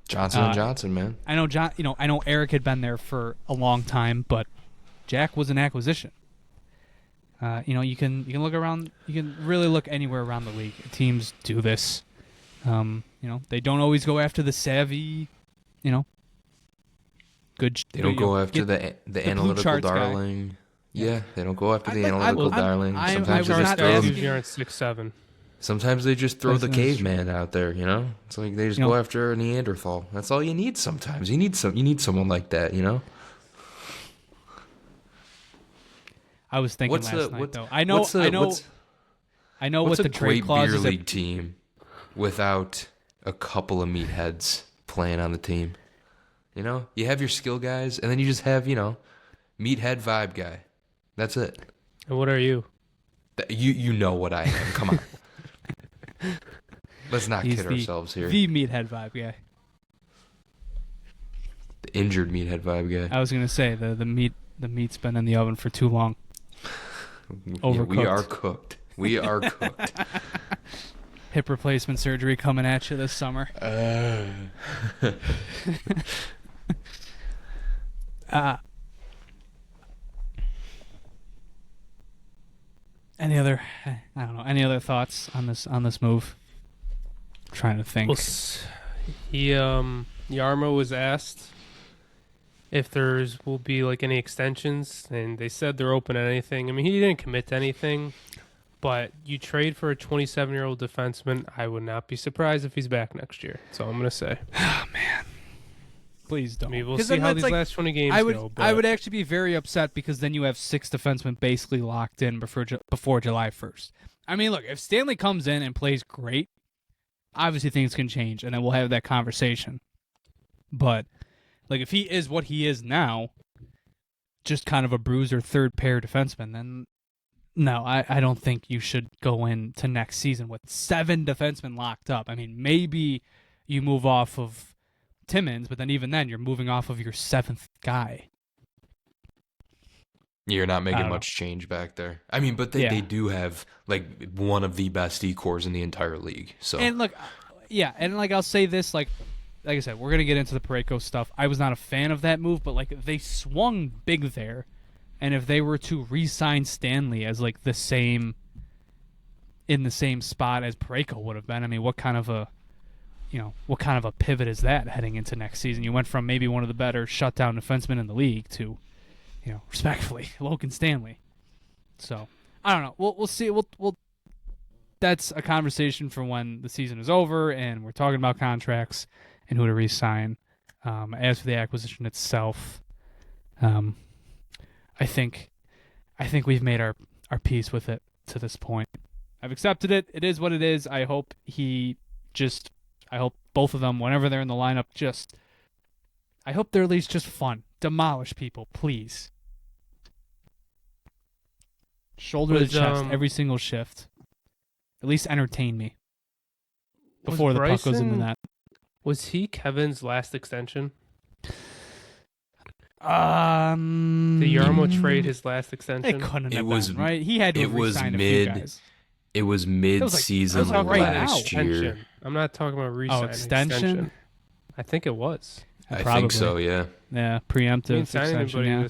Johnson and Johnson, man. I know I know Eric had been there for a long time, but Jack was an acquisition. You can look around. You can really look anywhere around the league. Teams do this. They don't always go after the savvy. Good. They don't go after the blue analytical charts guy. darling. Yeah, they don't go after the I'm- analytical I'm- darling. I'm- Sometimes I they was just not throw. asking- You're at 6'7". Sometimes they just throw the That's caveman out there. You know, it's like they just go after a Neanderthal. That's all you need. Sometimes you need someone like that. You know. I was thinking What's last a- night what's- though. I know what's what a the trade great clause beer is. league team without a couple of meatheads playing on the team? You know, you have your skill guys, and then you just have meathead vibe guy. That's it. And what are you? You know what I am. Come on. Let's not He's kid ourselves here. the meathead vibe guy. The injured meathead vibe guy. I was gonna say the meat's been in the oven for too long. Yeah, we overcooked. are cooked. We are cooked. Hip replacement surgery coming at you this summer. Any other? I don't know. Any other thoughts on this move? I'm trying to think. Well, Yarmo was asked if will be like any extensions, and they said they're open to anything. I mean, he didn't commit to anything, but you trade for a 27-year-old defenseman. I would not be surprised if he's back next year. That's all I'm gonna say. Oh man, please don't. I mean, we'll see how these last 20 games go. But I would actually be very upset because then you have 6 defensemen basically locked in before July 1st. I mean, look, if Stanley comes in and plays great, obviously things can change, and then we'll have that conversation. But like, if he is what he is now, just kind of a bruiser third pair defenseman, then no, I don't think you should go into next season with 7 defensemen locked up. I mean, maybe you move off of Timmins, but then even then, you're moving off of your 7th guy. You're not making much change back there. I mean, but they do have like one of the best decors in the entire league. So and look, I'll say this, like I said, we're gonna get into the Parayko stuff. I was not a fan of that move, but like they swung big there, and if they were to re-sign Stanley as like in the same spot as Parayko would have been, I mean, what kind of a pivot is that heading into next season? You went from maybe one of the better shutdown defensemen in the league to, respectfully, Logan Stanley. So I don't know. We'll see. We'll that's a conversation for when the season is over and we're talking about contracts and who to re-sign. As for the acquisition itself, I think we've made our peace with it to this point. I've accepted it. It is what it is. I hope both of them, whenever they're in the lineup, I hope they're at least just fun. Demolish people, please. Shoulder to chest every single shift. At least entertain me before the puck goes into that. Was he Kevin's last extension? The Yarmo trade his last extension? It couldn't have been, right? He had to re-sign a few guys. It was mid-season last year. I'm not talking about re-signing. Extension? I think it was. I think so, yeah. Yeah, preemptive extension, yeah.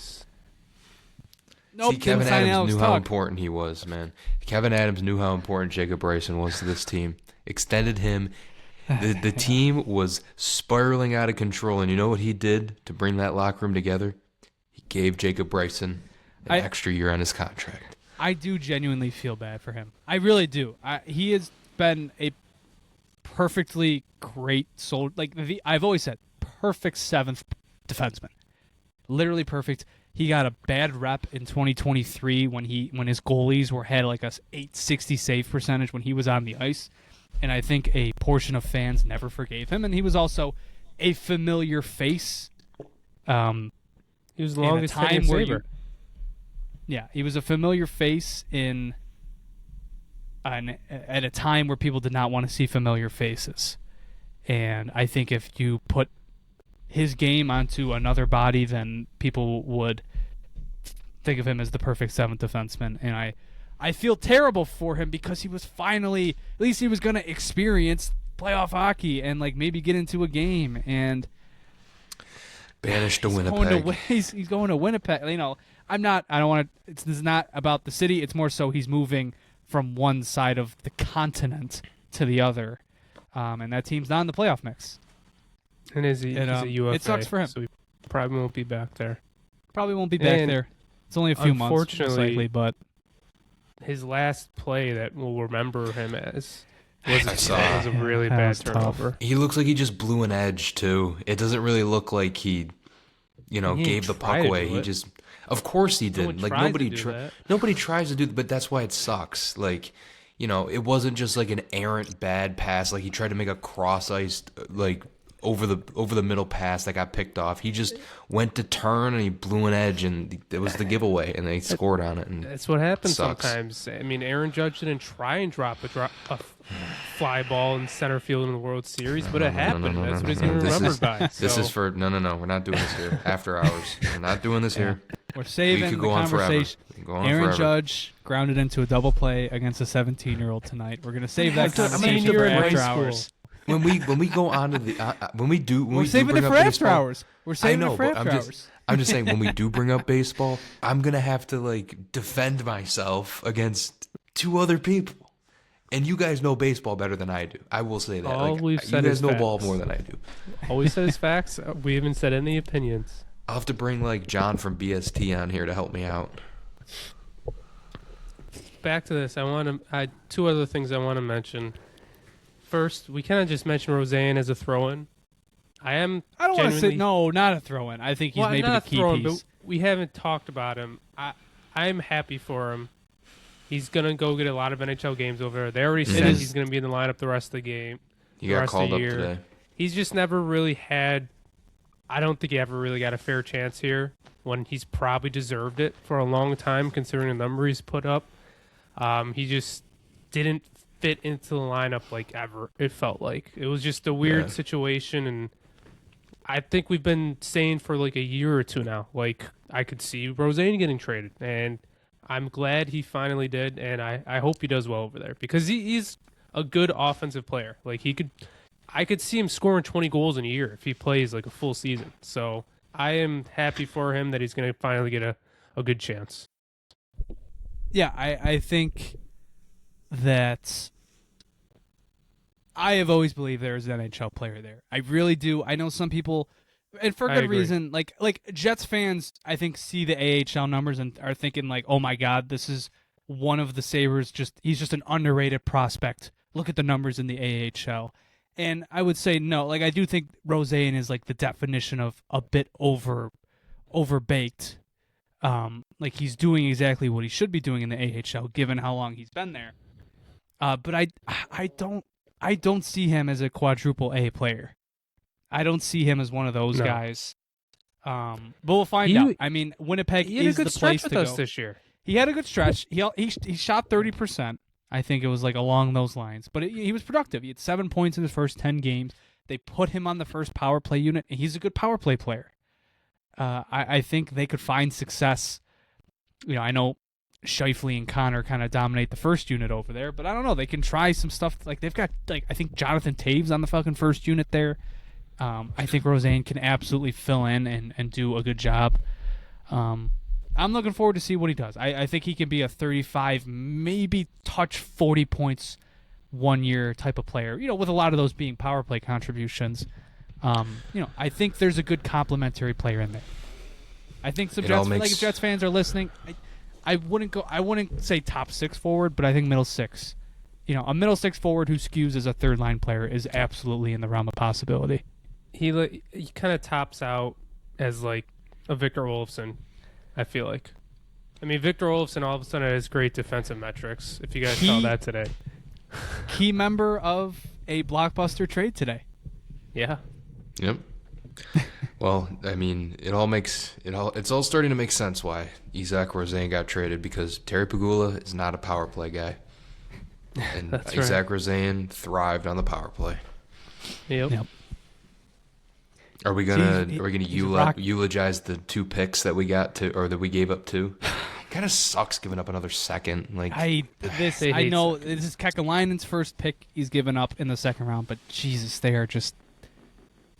Nope, see, Kevin Adams knew how important he was, man. Kevin Adams knew how important Jacob Bryson was to this team. Extended him. The team was spiraling out of control, and you know what he did to bring that locker room together? He gave Jacob Bryson an extra year on his contract. I do genuinely feel bad for him. I really do. He has been a perfectly great soul. I've always said, perfect 7th defenseman. Literally perfect. He got a bad rep in 2023 when his goalies had like a .860 save percentage when he was on the ice, and I think a portion of fans never forgave him. And he was also a familiar face. He was the longest time Sabre. He was a familiar face at a time where people did not want to see familiar faces. And I think if you put his game onto another body, then people would think of him as the perfect 7th defenseman. And I feel terrible for him because he was finally, at least he was going to experience playoff hockey and like maybe get into a game. And banished to Winnipeg. He's going to Winnipeg. This is not about the city. It's more so he's moving from one side of the continent to the other. And that team's not in the playoff mix. And he's a UFA. It sucks for him. So he probably won't be back there. Probably won't be back there. It's only a few months, most likely, but his last play that we'll remember him as was a really bad turnover. He looks like he just blew an edge too. It doesn't really look like he gave the puck away. He just, of course he did. Like nobody tries to do, but that's why it sucks. Like, it wasn't just like an errant bad pass. Like he tried to make a cross-iced over the middle pass that got picked off. He just went to turn and he blew an edge, and it was the giveaway, and they scored on it. And that's what happens sometimes. I mean, Aaron Judge didn't try and drop a fly ball in center field in the World Series, but it happened. That's what he's going to remember by. This is for no. We're not doing this here. After hours. We're not doing this here. We're saving the conversation. Aaron Judge grounded into a double play against a 17-year-old tonight. We're going to save that conversation for after hours. When we go on to the we're saving it for after hours. We're saving it for after hours. I'm just saying when we do bring up baseball, I'm gonna have to defend myself against 2 other people. And you guys know baseball better than I do. I will say that. All we've said you is guys know ball facts. more than I do. All we said is facts. We haven't said any opinions. I'll have to bring like John from BST on here to help me out. Back to this. I had 2 other things I want to mention. First, we kind of just mentioned Roseanne as a throw-in. I don't want to say no, not a throw-in. I think he's maybe not the key throw-in, piece. but we haven't talked about him. I'm happy for him. He's gonna go get a lot of NHL games over there. They already said he's gonna be in the lineup the rest of the game. He got called up today. He's just never really had. I don't think he ever really got a fair chance here when he's probably deserved it for a long time, considering the number he's put up. He just didn't fit into the lineup like ever. It felt like it was just a weird situation, and I think we've been saying for like a year or 2 now. Like I could see Roseanne getting traded, and I'm glad he finally did, and I hope he does well over there because he's a good offensive player. Like I could see him scoring 20 goals in a year if he plays like a full season. So I am happy for him that he's going to finally get a good chance. Yeah, I think that I have always believed there is an NHL player there. I really do. I know some people, and for good reason, like Jets fans, I think see the AHL numbers and are thinking like, oh my God, this is one of the Sabres. He's just an underrated prospect. Look at the numbers in the AHL. And I would say no. Like I do think Roseanne is like the definition of a bit overbaked. Like he's doing exactly what he should be doing in the AHL, given how long he's been there. But I don't see him as a quadruple A player. I don't see him as one of those guys. But we'll find out. I mean, Winnipeg is the place to go. This year. He had a good stretch. He shot 30%. I think it was like along those lines. But he was productive. He had 7 points in his first 10 games. They put him on the first power play unit, and he's a good power play player. I think they could find success. You know, I know Scheifele and Connor kind of dominate the first unit over there, but I don't know. They can try some stuff. Like they've got, like I think Jonathan Taves on the fucking first unit there. I think Roseanne can absolutely fill in and do a good job. I'm looking forward to see what he does. I think he can be a 35, maybe touch 40 points 1 year type of player. You know, with a lot of those being power play contributions. You know, I think there's a good complementary player in there. I think some Jets, like if Jets fans are listening, I wouldn't say top 6 forward, but I think middle 6. You know, a middle 6 forward who skews as a third line player is absolutely in the realm of possibility. He kind of tops out as like a Victor Olofsson, I feel like. I mean, Victor Olofsson all of a sudden has great defensive metrics, if you guys saw that today. Key member of a blockbuster trade today. Yeah. Yep. Well, I mean, it's all starting to make sense why Isaac Roseanne got traded, because Terry Pegula is not a power play guy. And Isaac Roseanne thrived on the power play. Yep. Are we gonna eulogize the 2 picks that we got that we gave up to? Kind of sucks giving up another second. Like I know this is Kekalainen's first pick he's given up in the second round, but Jesus, they are just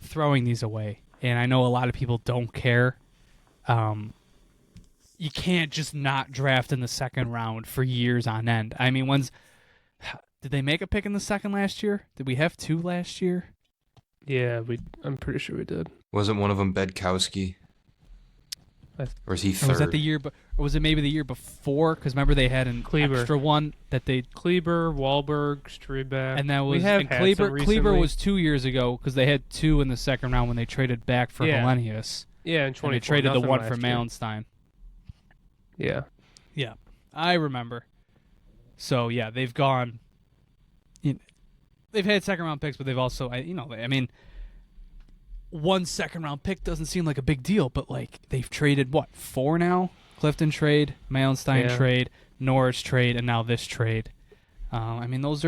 throwing these away. And I know a lot of people don't care. You can't just not draft in the second round for years on end. I mean, did they make a pick in the second last year? Did we have 2 last year? Yeah, I'm pretty sure we did. Wasn't one of them Bedkowski? Or is he third? Or was that the year? Or was it maybe the year before? Because remember they had an extra one that they Kleber, Wahlberg, Strebeck, and that was Kleber was 2 years ago because they had 2 in the second round when they traded back for Hellenius. Yeah, in 2020 they traded the one for Malenstein. Yeah, I remember. So yeah, they've gone. They've had second round picks, but they've also, one second round pick doesn't seem like a big deal, but like they've traded 4 now? Clifton trade, Malenstein trade, Norris trade, and now this trade. Those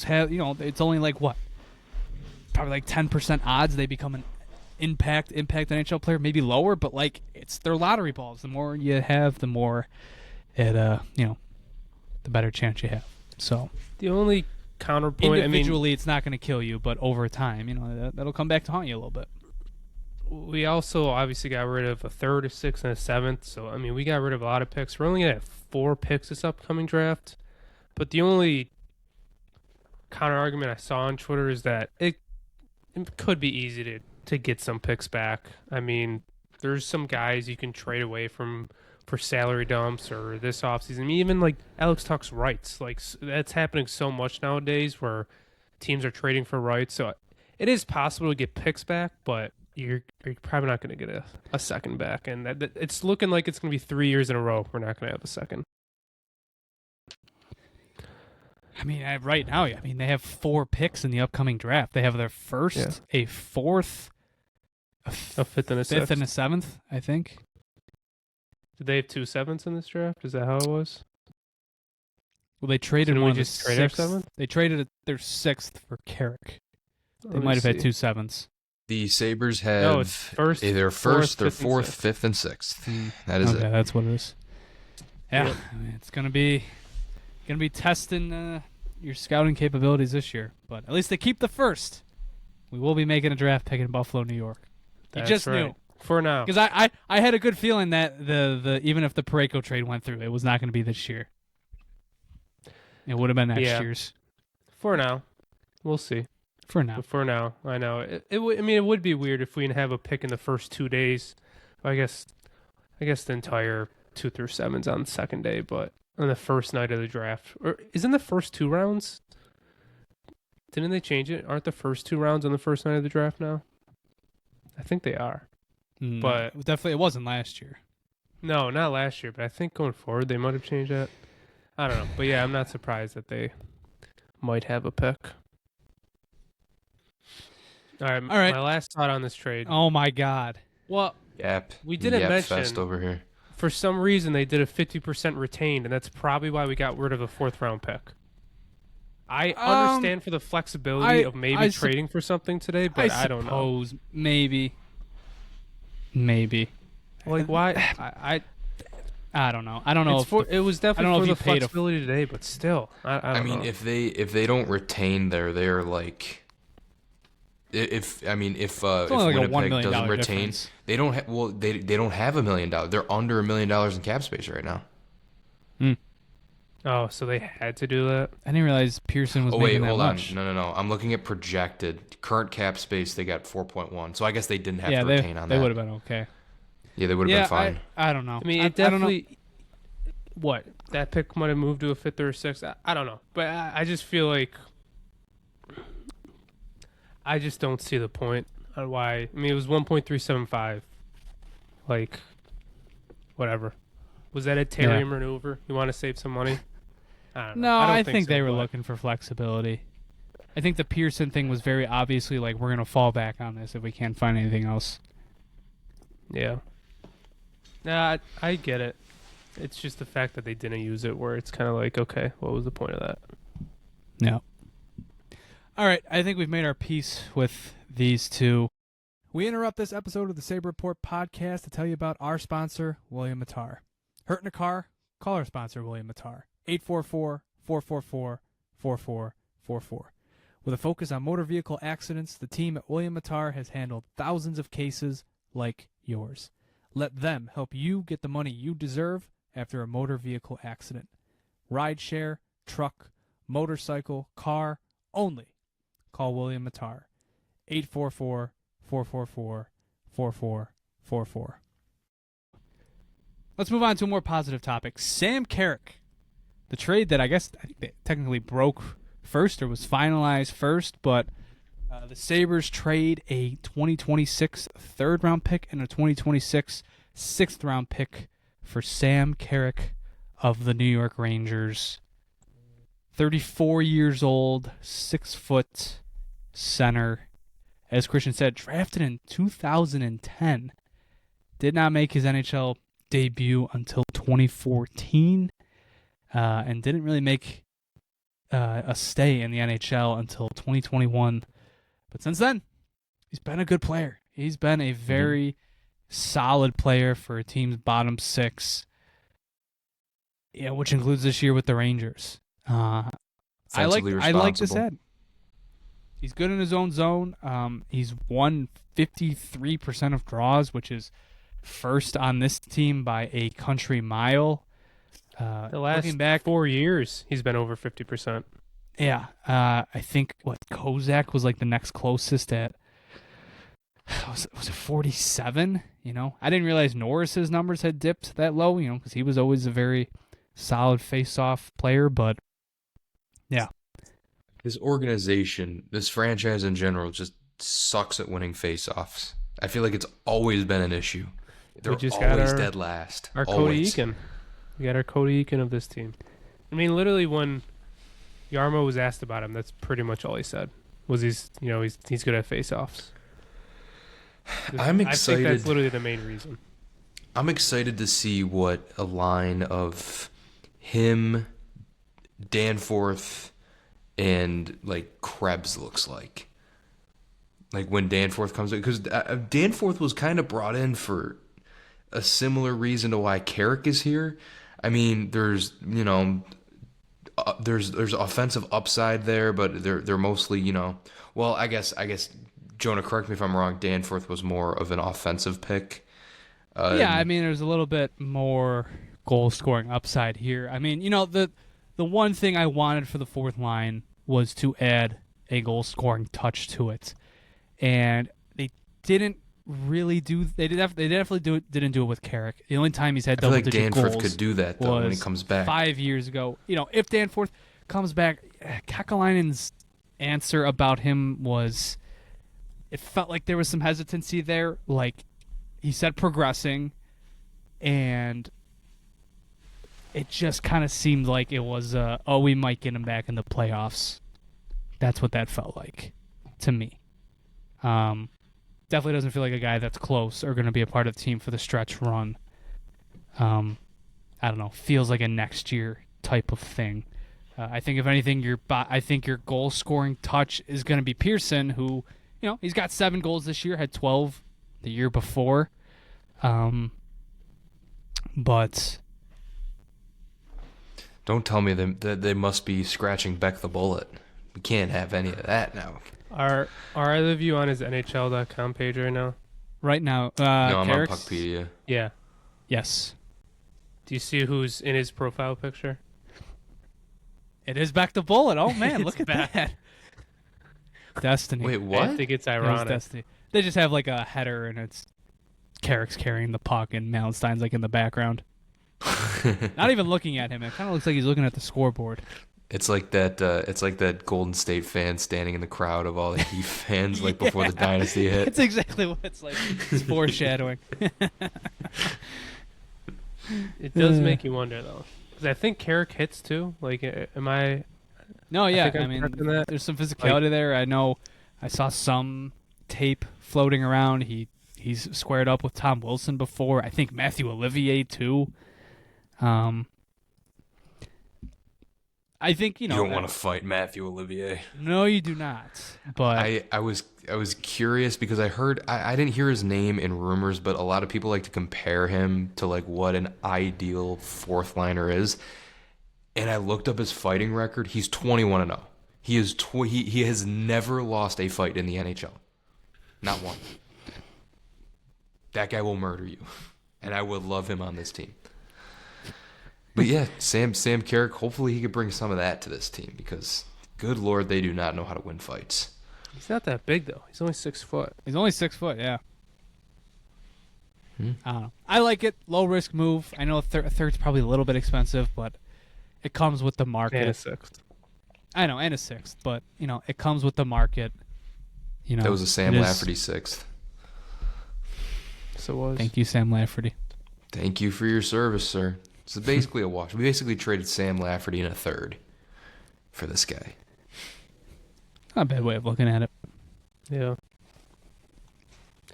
have, it's only like probably like 10% odds they become an impact NHL player, maybe lower, but like they're lottery balls. The more you have, the more the better chance you have. So the only counterpoint, individually, it's not going to kill you, but over time, that'll come back to haunt you a little bit. we also obviously got rid of a third, a sixth, and a seventh. So, I mean, we got rid of a lot of picks. We're only going to have 4 picks this upcoming draft. But the only counter argument I saw on Twitter is that it could be easy to get some picks back. I mean, there's some guys you can trade away for salary dumps or this offseason. I mean, even like Alex Tuch's rights. Like, that's happening so much nowadays where teams are trading for rights. So it is possible to get picks back, but you're probably not going to get a second back. And it's looking like it's going to be 3 years in a row we're not going to have a second. I mean, right now, they have 4 picks in the upcoming draft. They have their first, a fourth, a fifth, and a fifth, sixth. and a seventh, I think. Did they have 2 sevenths in this draft? Is that how it was? Well, they traded Didn't we one just to trade our sixth. seventh? They traded their 6th for Carrick. They Let me might have had see. 2 7s. The Sabres have No, it's first, their fourth, their fifth, and 4th, sixth. 5th, and 6th. That is Okay, it. that's what it is. Yeah, Yep. I mean, it's gonna be testing your scouting capabilities this year. But at least they keep the first. We will be making a draft pick in Buffalo, New York. That's You just right. knew. For now. Because I had a good feeling that the even if the Parayko trade went through, it was not going to be this year. It would have been next Yeah. year's. For now. We'll see. For now. But for now, I know. It would be weird if we didn't have a pick in the first 2 days. I guess the entire 2 through 7's on the second day, but on the first night of the draft. Or isn't the first 2 rounds? Didn't they change it? Aren't the first 2 rounds on the first night of the draft now? I think they are. But definitely it wasn't last year. No, not last year, but I think going forward they might have changed that. I don't know. But yeah, I'm not surprised that they might have a pick. All right. My last thought on this trade. Oh my God. Well, Yep. we didn't Yep mention fest over here. for some reason they did a 50% retained, and that's probably why we got rid of a 4th round pick. I understand for the flexibility of maybe trading for something today, but I don't know. Maybe. Like why? I don't know. I don't know. It was definitely for if the you paid flexibility today, but still, I don't know. if they don't retain they're like. If only like a Winnipeg $1 million doesn't retain, difference. they don't have. Well, they don't have $1 million. They're under $1 million in cap space right now. Oh, so they had to do that? I didn't realize Pearson was making that hold much. on. No. I'm looking at projected current cap space. They got 4.1. So I guess they didn't have to retain on that. They would have been okay. Yeah, they would have been fine. I don't know. I mean, I it don't know. definitely. What, that pick might have moved to a 5th or a 6th? I don't know, but I just feel like I just don't see the point on why. I mean, it was 1.375. Like, whatever. Was that a Terry maneuver? You want to save some money? I don't know. No, I don't think they so, were but- looking for flexibility. I think the Pearson thing was very obviously like, we're going to fall back on this if we can't find anything else. Yeah. Nah, I get it. It's just the fact that they didn't use it where it's kind of like, okay, what was the point of that? No. All right, I think we've made our peace with these two. We interrupt this episode of the Sabre Report Podcast to tell you about our sponsor, William Mattar. Hurt in a car? Call our sponsor, William Mattar. 844-444-4444. With a focus on motor vehicle accidents, the team at William Mattar has handled thousands of cases like yours. Let them help you get the money you deserve after a motor vehicle accident. Rideshare, truck, motorcycle, car, only. Call William Mattar. 844-444-4444. Let's move on to a more positive topic. Sam Carrick. The trade that I think they technically broke first or was finalized first, but the Sabres trade a 2026 third-round pick and a 2026 sixth-round pick for Sam Carrick of the New York Rangers. 34 years old, 6-foot center. As Christian said, drafted in 2010. Did not make his NHL debut until 2014. And didn't really make a stay in the NHL until 2021. But since then, he's been a good player. He's been a very solid player for a team's bottom 6, which includes this year with the Rangers. I like this ad. He's good in his own zone. He's won 53% of draws, which is first on this team by a country mile. The last 4 years, he's been over 50%. Yeah, I think Kozak was like the next closest at. Was it 47? I didn't realize Norris's numbers had dipped that low. Because he was always a very solid face-off player. But yeah, This organization, this franchise in general, just sucks at winning face-offs. I feel like it's always been an issue. They're always dead last. Our always. Cody Eakin. We got our Cody Eakin of this team. I mean, literally, when Yarmo was asked about him, that's pretty much all he said. Was he's good at face-offs. I'm excited. I think that's literally the main reason. I'm excited to see what a line of him, Danforth, and like Krebs looks like. Like when Danforth comes in, because Danforth was kind of brought in for a similar reason to why Carrick is here. I mean, there's offensive upside there, but they're mostly well, I guess Jonah, correct me if I'm wrong. Danforth was more of an offensive pick. Yeah, I mean, there's a little bit more goal scoring upside here. I mean, the one thing I wanted for the fourth line was to add a goal scoring touch to it, and they didn't really do. They definitely didn't do it with Carrick. The only time he's had double digit goals. I feel like Danforth could do that though when he comes back 5 years ago. If Danforth comes back, Kekalainen's answer about him was, it felt like there was some hesitancy there. Like he said, progressing, and it just kind of seemed like it was, we might get him back in the playoffs. That's what that felt like to me. Definitely doesn't feel like a guy that's close or going to be a part of the team for the stretch run. I don't know. Feels like a next year type of thing. I think if anything, your goal scoring touch is going to be Pearson, who, he's got 7 goals this year, had 12 the year before. But don't tell me that they must be scratching Beck the Bullet. We can't have any of that now. Are either of you on his NHL.com page right now? Right now, no, I'm Carrick's? on Puckpedia. Yeah. Yes. Do you see who's in his profile picture? It is Beck the Bullet. Oh man, look at back. that. Destiny. Wait, what? I think it's It was ironic. Destiny. They just have like a header, and it's Carrick's carrying the puck, and Mallenstein's like in the background. Not even looking at him. It kind of looks like he's looking at the scoreboard. It's like that. It's like that Golden State fan standing in the crowd of all the Heat fans, like before the dynasty hit. It's exactly what it's like. It's foreshadowing. It does make you wonder, though. Because I think Carrick hits, too. Like, am I... No, yeah. I mean, correct in that. there's some physicality there. I know. I saw some tape floating around. He's squared up with Tom Wilson before. I think Matthew Olivier too. I think You don't want to fight Matthew Olivier. No, you do not. But I was curious because I didn't hear his name in rumors, but a lot of people like to compare him to like what an ideal fourth liner is. And I looked up his fighting record. He's 21-0. He has never lost a fight in the NHL. Not one. That guy will murder you. And I would love him on this team. But yeah, Sam Carrick, hopefully he could bring some of that to this team because, good Lord, they do not know how to win fights. He's not that big, though. He's only 6 foot. he's only 6 foot, yeah. I don't know. I like it. Low risk move. I know a third's probably a little bit expensive, but it comes with the market. And a 6th. I know, and a 6th, but it comes with the market. That was a Sam Lafferty 6th. So it was. Thank you, Sam Lafferty. Thank you for your service, sir. It's basically a wash. We basically traded Sam Lafferty in a third for this guy. Not a bad way of looking at it. Yeah.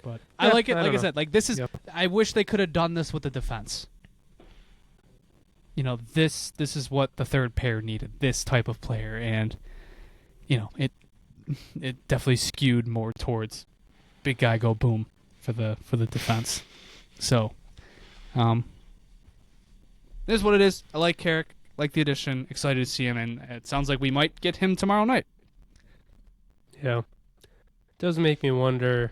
But I like it. I Like I don't said, like this is. Yep. I wish they could have done this with the defense. This is what the third pair needed. This type of player, and it definitely skewed more towards big guy go boom for the defense. So, this is what it is. I like Carrick, like the addition. Excited to see him, and it sounds like we might get him tomorrow night. Yeah. It does make me wonder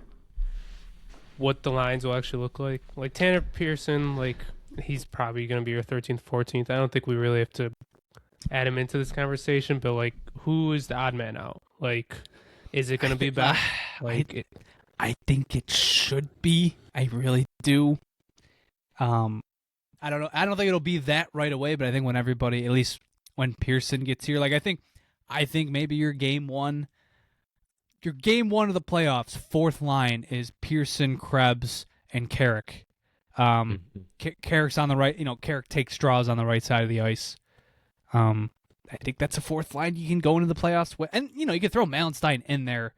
what the lines will actually look like. Like Tanner Pearson, like he's probably going to be your 13th, 14th. I don't think we really have to add him into this conversation, but like who is the odd man out? Like is it going to be back? I think it should be. I really do. I don't know. I don't think it'll be that right away, but I think when everybody, at least when Pearson gets here, like I think maybe your game one of the playoffs, fourth line is Pearson, Krebs, and Carrick. Carrick's on the right. Carrick takes straws on the right side of the ice. I think that's a fourth line you can go into the playoffs with, and you can throw Malenstein in there.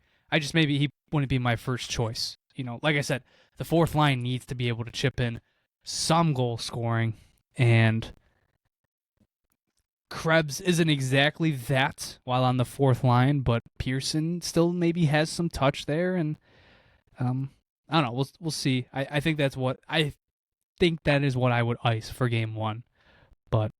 Maybe he wouldn't be my first choice. Like I said, the fourth line needs to be able to chip in some goal scoring, and Krebs isn't exactly that while on the fourth line, but Pearson still maybe has some touch there, and I don't know. We'll see. I think that is what I would ice for game one, but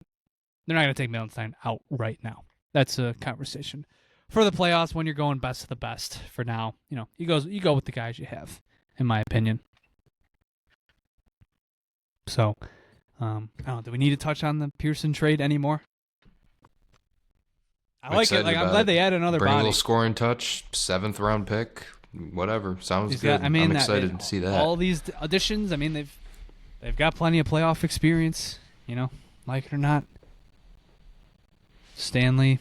they're not going to take Malenstein out right now. That's a conversation for the playoffs when you're going best of the best. For now, you go with the guys you have, in my opinion. So, I don't know. Do we need to touch on the Pearson trade anymore? I like it. Like I'm glad they added another Bring body. a little scoring touch, 7th round pick, whatever. Sounds good. I'm excited to see that. All these additions. I mean, they've got plenty of playoff experience. Like it or not. Stanley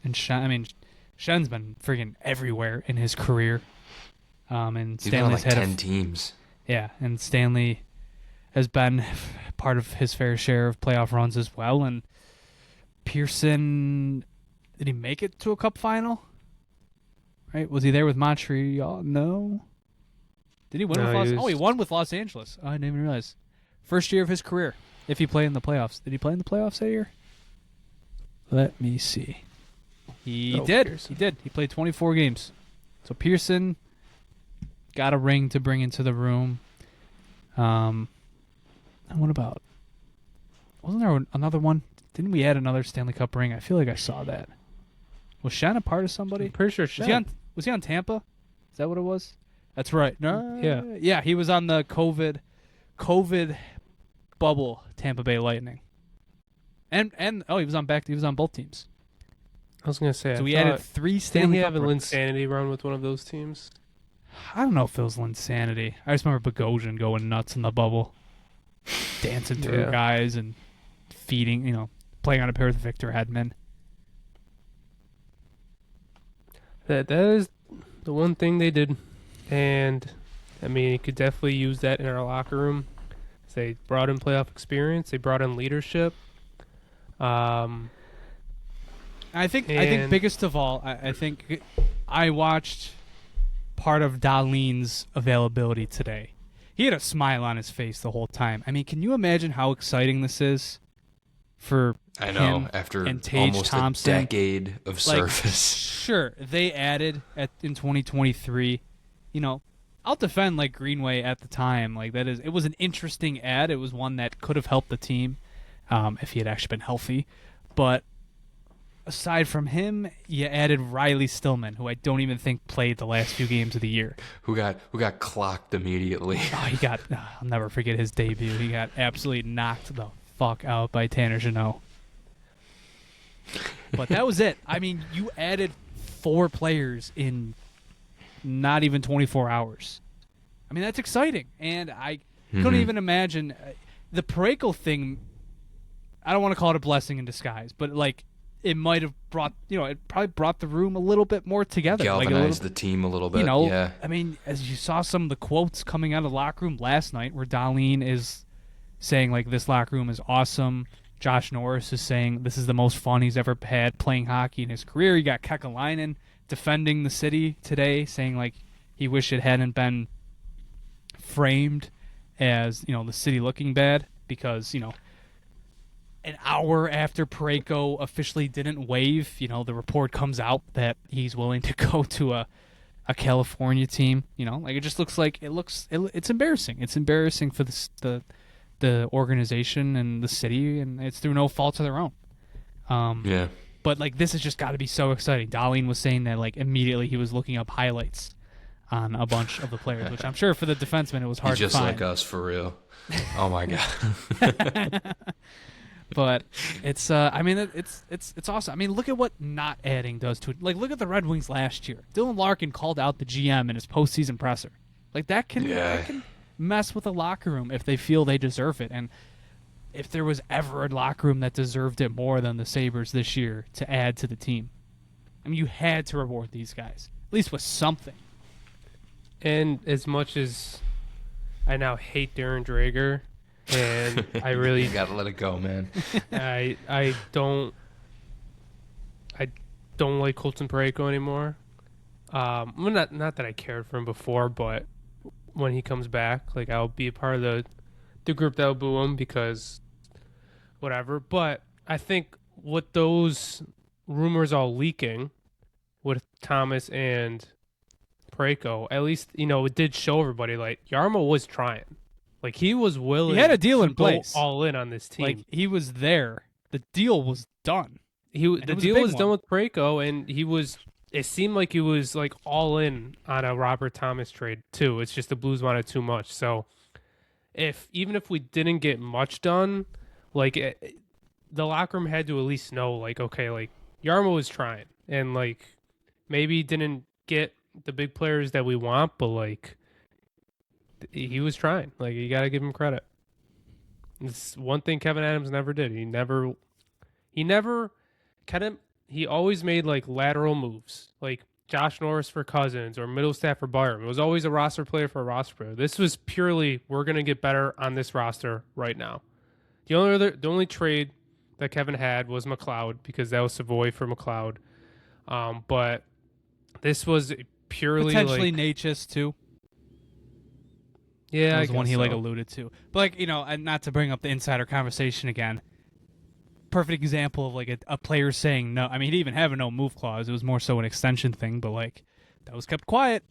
and Schenn. I mean, Schenn's been friggin' everywhere in his career. And He's been on Stanley's like had 10 teams. Yeah, and Stanley has been part of his fair share of playoff runs as well. And Pearson, did he make it to a cup final? Right? Was he there with Montreal? No. Did he win with Los Angeles? Oh, he won with Los Angeles. Oh, I didn't even realize. First year of his career, if he played in the playoffs. Did he play in the playoffs that year? Let me see. He did. Pearson. He did. He played 24 games. So Pearson got a ring to bring into the room. And what about? Wasn't there another one? Didn't we add another Stanley Cup ring? I feel like I saw that. Was Schenn a part of somebody? I'm pretty sure Schenn. Was he on Tampa? Is that what it was? That's right. No. Yeah. Yeah, he was on the COVID bubble Tampa Bay Lightning. And he was on both teams. I was gonna say. So we added 3 Stanley Cup rings. rings. Didn't he have a Linsanity run with one of those teams? I don't know if it was Linsanity. I just remember Bogosian going nuts in the bubble, dancing through guys and feeding, playing on a pair with Victor Hedman. That is the one thing they did, and I mean, you could definitely use that in our locker room. They brought in playoff experience. They brought in leadership. I think biggest of all, I think I watched part of Dahlin's availability today. He had a smile on his face the whole time. I mean, can you imagine how exciting this is for him after and Tage almost Thompson? a decade of service. Sure, they added in 2023. I'll defend like Greenway at the time. Like it was an interesting ad. It was one that could have helped the team if he had actually been healthy. But aside from him, you added Riley Stillman, who I don't even think played the last few games of the year. Who got clocked immediately. I'll never forget his debut. He got absolutely knocked the fuck out by Tanner Jeannot. But that was it. I mean, you added 4 players in not even 24 hours. I mean, that's exciting. And I couldn't even imagine the Parayko thing. I don't want to call it a blessing in disguise, but like it might have brought, it probably brought the room a little bit more together. Galvanized the team a little bit, yeah. I mean, as you saw some of the quotes coming out of the locker room last night where Dahlin is saying, like, this locker room is awesome. Josh Norris is saying this is the most fun he's ever had playing hockey in his career. You got Kekalainen defending the city today, saying, like, he wished it hadn't been framed as, the city looking bad because, an hour after Parayko officially didn't waive, the report comes out that he's willing to go to a California team. Like it just looks like it's embarrassing. It's embarrassing for the organization and the city, and it's through no fault of their own. Yeah. But like this has just got to be so exciting. Darlene was saying that like immediately he was looking up highlights on a bunch of the players, which I'm sure for the defenseman it was hard He's just to find. like us for real. Oh my god. But it's it's awesome. I mean, look at what not adding does to it. Like, look at the Red Wings last year. Dylan Larkin called out the GM in his postseason presser. Like that can mess with a locker room if they feel they deserve it. And if there was ever a locker room that deserved it more than the Sabres this year to add to the team, I mean, you had to reward these guys at least with something. And as much as I now hate Darren Drager, and I really you gotta let it go, man. I don't like Colton Parayko anymore. Well, not that I cared for him before, but when he comes back, like I'll be a part of the group that'll boo him because whatever. But I think with those rumors all leaking with Thomas and Parayko, at least it did show everybody like Jarmo was trying. Like he was willing. He had a deal to in place, go all in on this team. Like he was there. The deal was done. The deal was done with Parayko, and he was. It seemed like he was like all in on a Robert Thomas trade too. It's just the Blues wanted too much. So even if we didn't get much done, like the locker room had to at least know, like, okay, like Jarmo was trying, and like maybe didn't get the big players that we want, but like. He was trying. Like you got to give him credit. It's one thing Kevin Adams never did. He always made like lateral moves, like Josh Norris for Cousins or Middlestat for Byram. It was always a roster player for a roster player. This was purely we're gonna get better on this roster right now. The only trade that Kevin had was McLeod because that was Savoy for McLeod. But this was purely potentially like, Natchez too. Yeah, that was I the one guess he like so. alluded to. But like and not to bring up the insider conversation again. Perfect example of like a player saying no. I mean, he didn't even have a no move clause. It was more so an extension thing. But like that was kept quiet.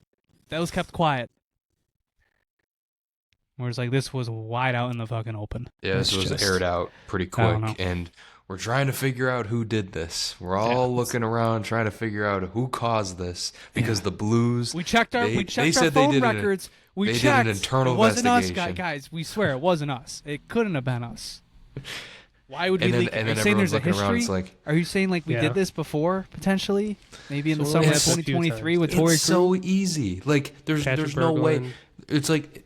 Whereas like this was wide out in the fucking open. Yeah, this was aired out pretty quick, and we're trying to figure out who did this. We're all looking around trying to figure out who caused this because the Blues. We checked our phone records. We checked. Did an internal it wasn't us, investigation. guys. We swear it wasn't us. It couldn't have been us. Why would we And then- leak? and Are you then saying there's a everyone's looking around, history? it's like- Are you saying like we Yeah. did this before potentially? Maybe in the So summer of it's a few 2023 times. with Torrey It's so easy. Like there's Patrick no way. Berglund. It's like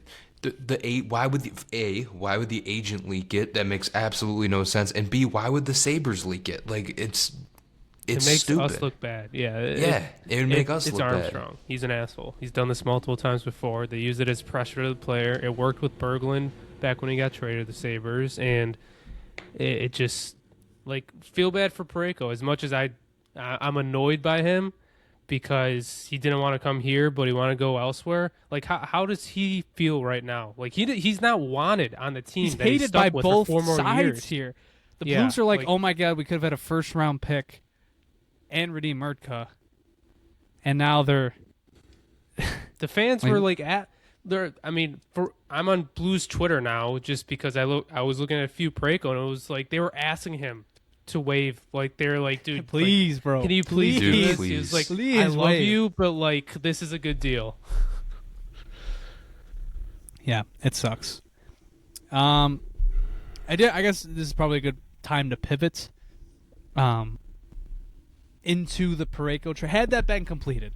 why would the agent leak it? That makes absolutely no sense. And B, why would the Sabres leak it? Like it's It makes stupid. us look bad. Yeah. It would make us it's look bad. Armstrong. He's an asshole. He's done this multiple times before. They used it as pressure to the player. It worked with Berglund back when he got traded to the Sabres, and it just like feel bad for Parayko as much as I'm annoyed by him because he didn't want to come here, but he wanted to go elsewhere. Like how does he feel right now? Like he's not wanted on the team. He's that he's hated stuck by with both for 4 more sides years. here. The Yeah, Blues are like, like- oh my god, we could have had a first round pick and redeemed Murtka, and now they're The fans Like- were like I'm on Blues Twitter now just because I was looking at a few Parayko and it was like they were asking him to waive. Like they're like, dude, please, bro. can you please do Dude, this? please. He was like, Please I love waive. you, but like this is a good deal. Yeah, it sucks. I guess this is probably a good time to pivot into the Parayko trade. Had that been completed,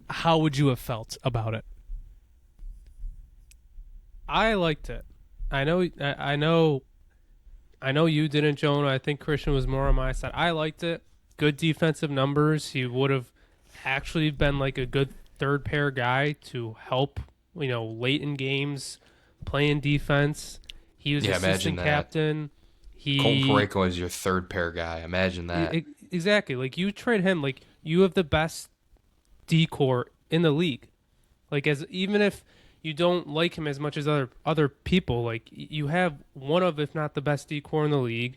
how would you have felt about it? I liked it. I know you didn't, Jonah. I think Christian was more on my side. I liked it. Good defensive numbers. He would have actually been like a good third pair guy to help, late in games, playing defense. He was Yeah, assistant imagine that. captain. Colton Parayko is your third pair guy. Imagine that. Exactly. Like you trade him, like you have the best D-core in the league. Like even if you don't like him as much as other people, like you have one of, if not the best D-core in the league.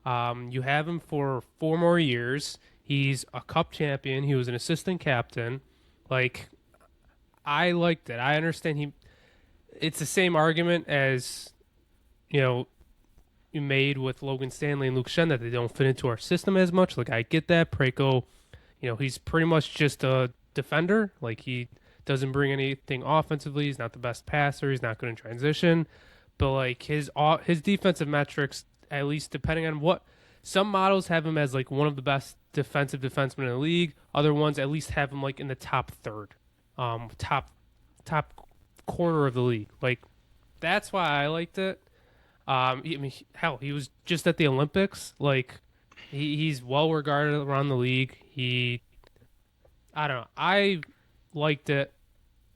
You have him for 4 more years. He's a cup champion. He was an assistant captain. Like I liked it. I understand it's the same argument as made with Logan Stanley and Luke Schenn that they don't fit into our system as much. Like, I get that. Parayko, he's pretty much just a defender. Like, he doesn't bring anything offensively. He's not the best passer. He's not good in transition. But, like, his defensive metrics, at least depending on what – some models have him as, like, one of the best defensive defensemen in the league. Other ones at least have him, like, in the top third, top quarter of the league. Like, that's why I liked it. He was just at the Olympics. Like, he's well regarded around the league. I don't know. I liked it.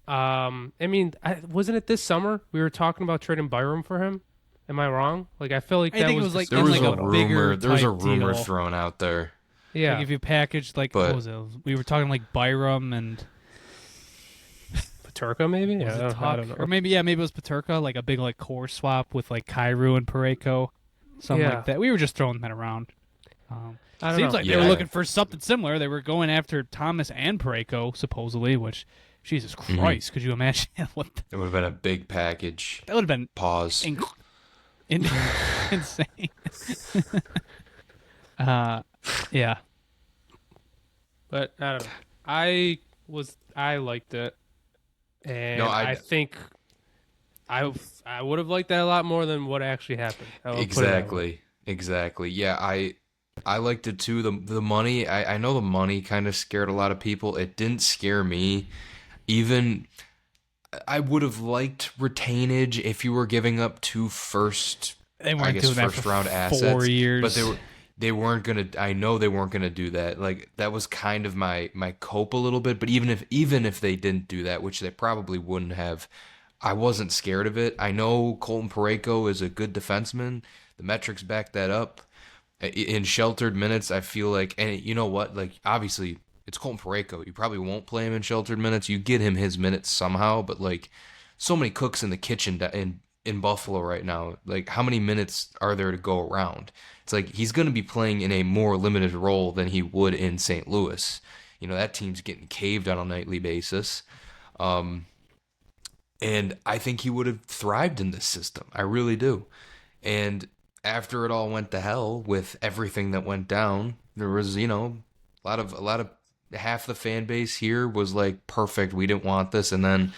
Wasn't it this summer we were talking about trading Byram for him? Am I wrong? Like, I feel like I think it was like there was like a a bigger rumor. There was a type rumor deal. thrown out there. Yeah. Like if you packaged like But- what was it? We were talking like Byram and Paterka, maybe? was Yeah, it I Tuck? don't know. Or maybe it was Paterka, like a big like core swap with like Kyrou and Parayko, something Yeah. like that. We were just throwing that around. I don't Seems know. like they were Yeah. looking for something similar. They were going after Thomas and Parayko supposedly, which Jesus Christ, could you imagine what It would have been a big package. that would have been Pause. insane. Yeah. But I don't know. I liked it, and No, I think I would have liked that a lot more than what actually happened. I will put it that way. Exactly. Yeah, I liked it too. The money, I know the money kind of scared a lot of people. It didn't scare me. Even I would have liked retainage if you were giving up two first They weren't doing that first for round 4 assets. years. But they weren't gonna. I know they weren't gonna do that. Like, that was kind of my cope a little bit. But even if they didn't do that, which they probably wouldn't have, I wasn't scared of it. I know Colton Parayko is a good defenseman. The metrics back that up. In sheltered minutes, I feel like, and you know what? Like, obviously, it's Colton Parayko. You probably won't play him in sheltered minutes. You get him his minutes somehow. But like, so many cooks in the kitchen in Buffalo right now. Like, how many minutes are there to go around? It's like he's going to be playing in a more limited role than he would in St. Louis. That team's getting caved on a nightly basis. And I think he would have thrived in this system. I really do. And after it all went to hell with everything that went down, there was, a lot of half the fan base here was like, perfect, we didn't want this. And then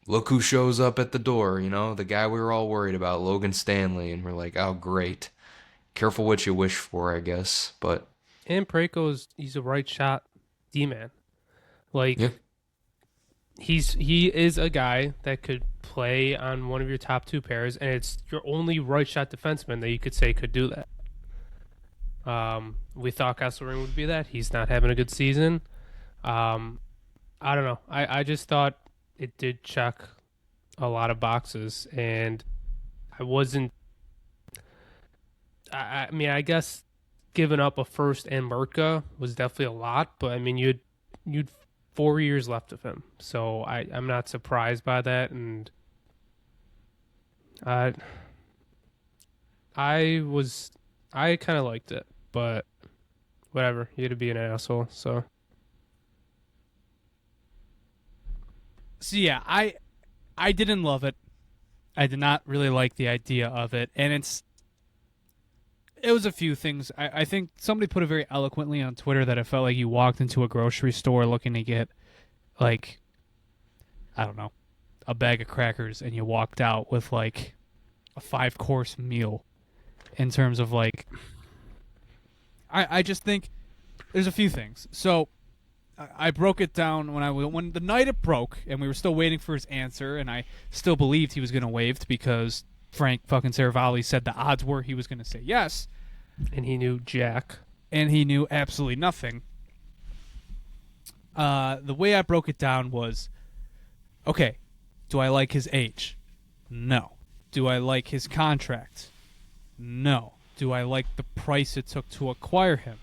look who shows up at the door, the guy we were all worried about, Logan Stanley. And we're like, oh, great. Careful what you wish for, I guess. But And Parayko he's a right shot D-man. Like, yeah. he is a guy that could play on one of your top two pairs, and it's your only right shot defenseman that you could say could do that. We thought Kesselring would be that. He's not having a good season. I don't know. I just thought it did check a lot of boxes, and I wasn't. I mean, I guess giving up a first and Mertka was definitely a lot, but I mean, you'd 4 years left of him, so I'm not surprised by that, and I kind of liked it, but whatever. You had to be an asshole, so. So yeah, I didn't love it. I did not really like the idea of it, and it was a few things. I think somebody put it very eloquently on Twitter that it felt like you walked into a grocery store looking to get, like, I don't know, a bag of crackers, and you walked out with, like, a 5-course meal in terms of, like, I just think there's a few things. So I broke it down when the night it broke, and we were still waiting for his answer, and I still believed he was going to waive because Frank fucking Saravalli said the odds were he was going to say yes. And he knew Jack. And he knew absolutely nothing. The way I broke it down was, okay, do I like his age? No. Do I like his contract? No. Do I like the price it took to acquire him?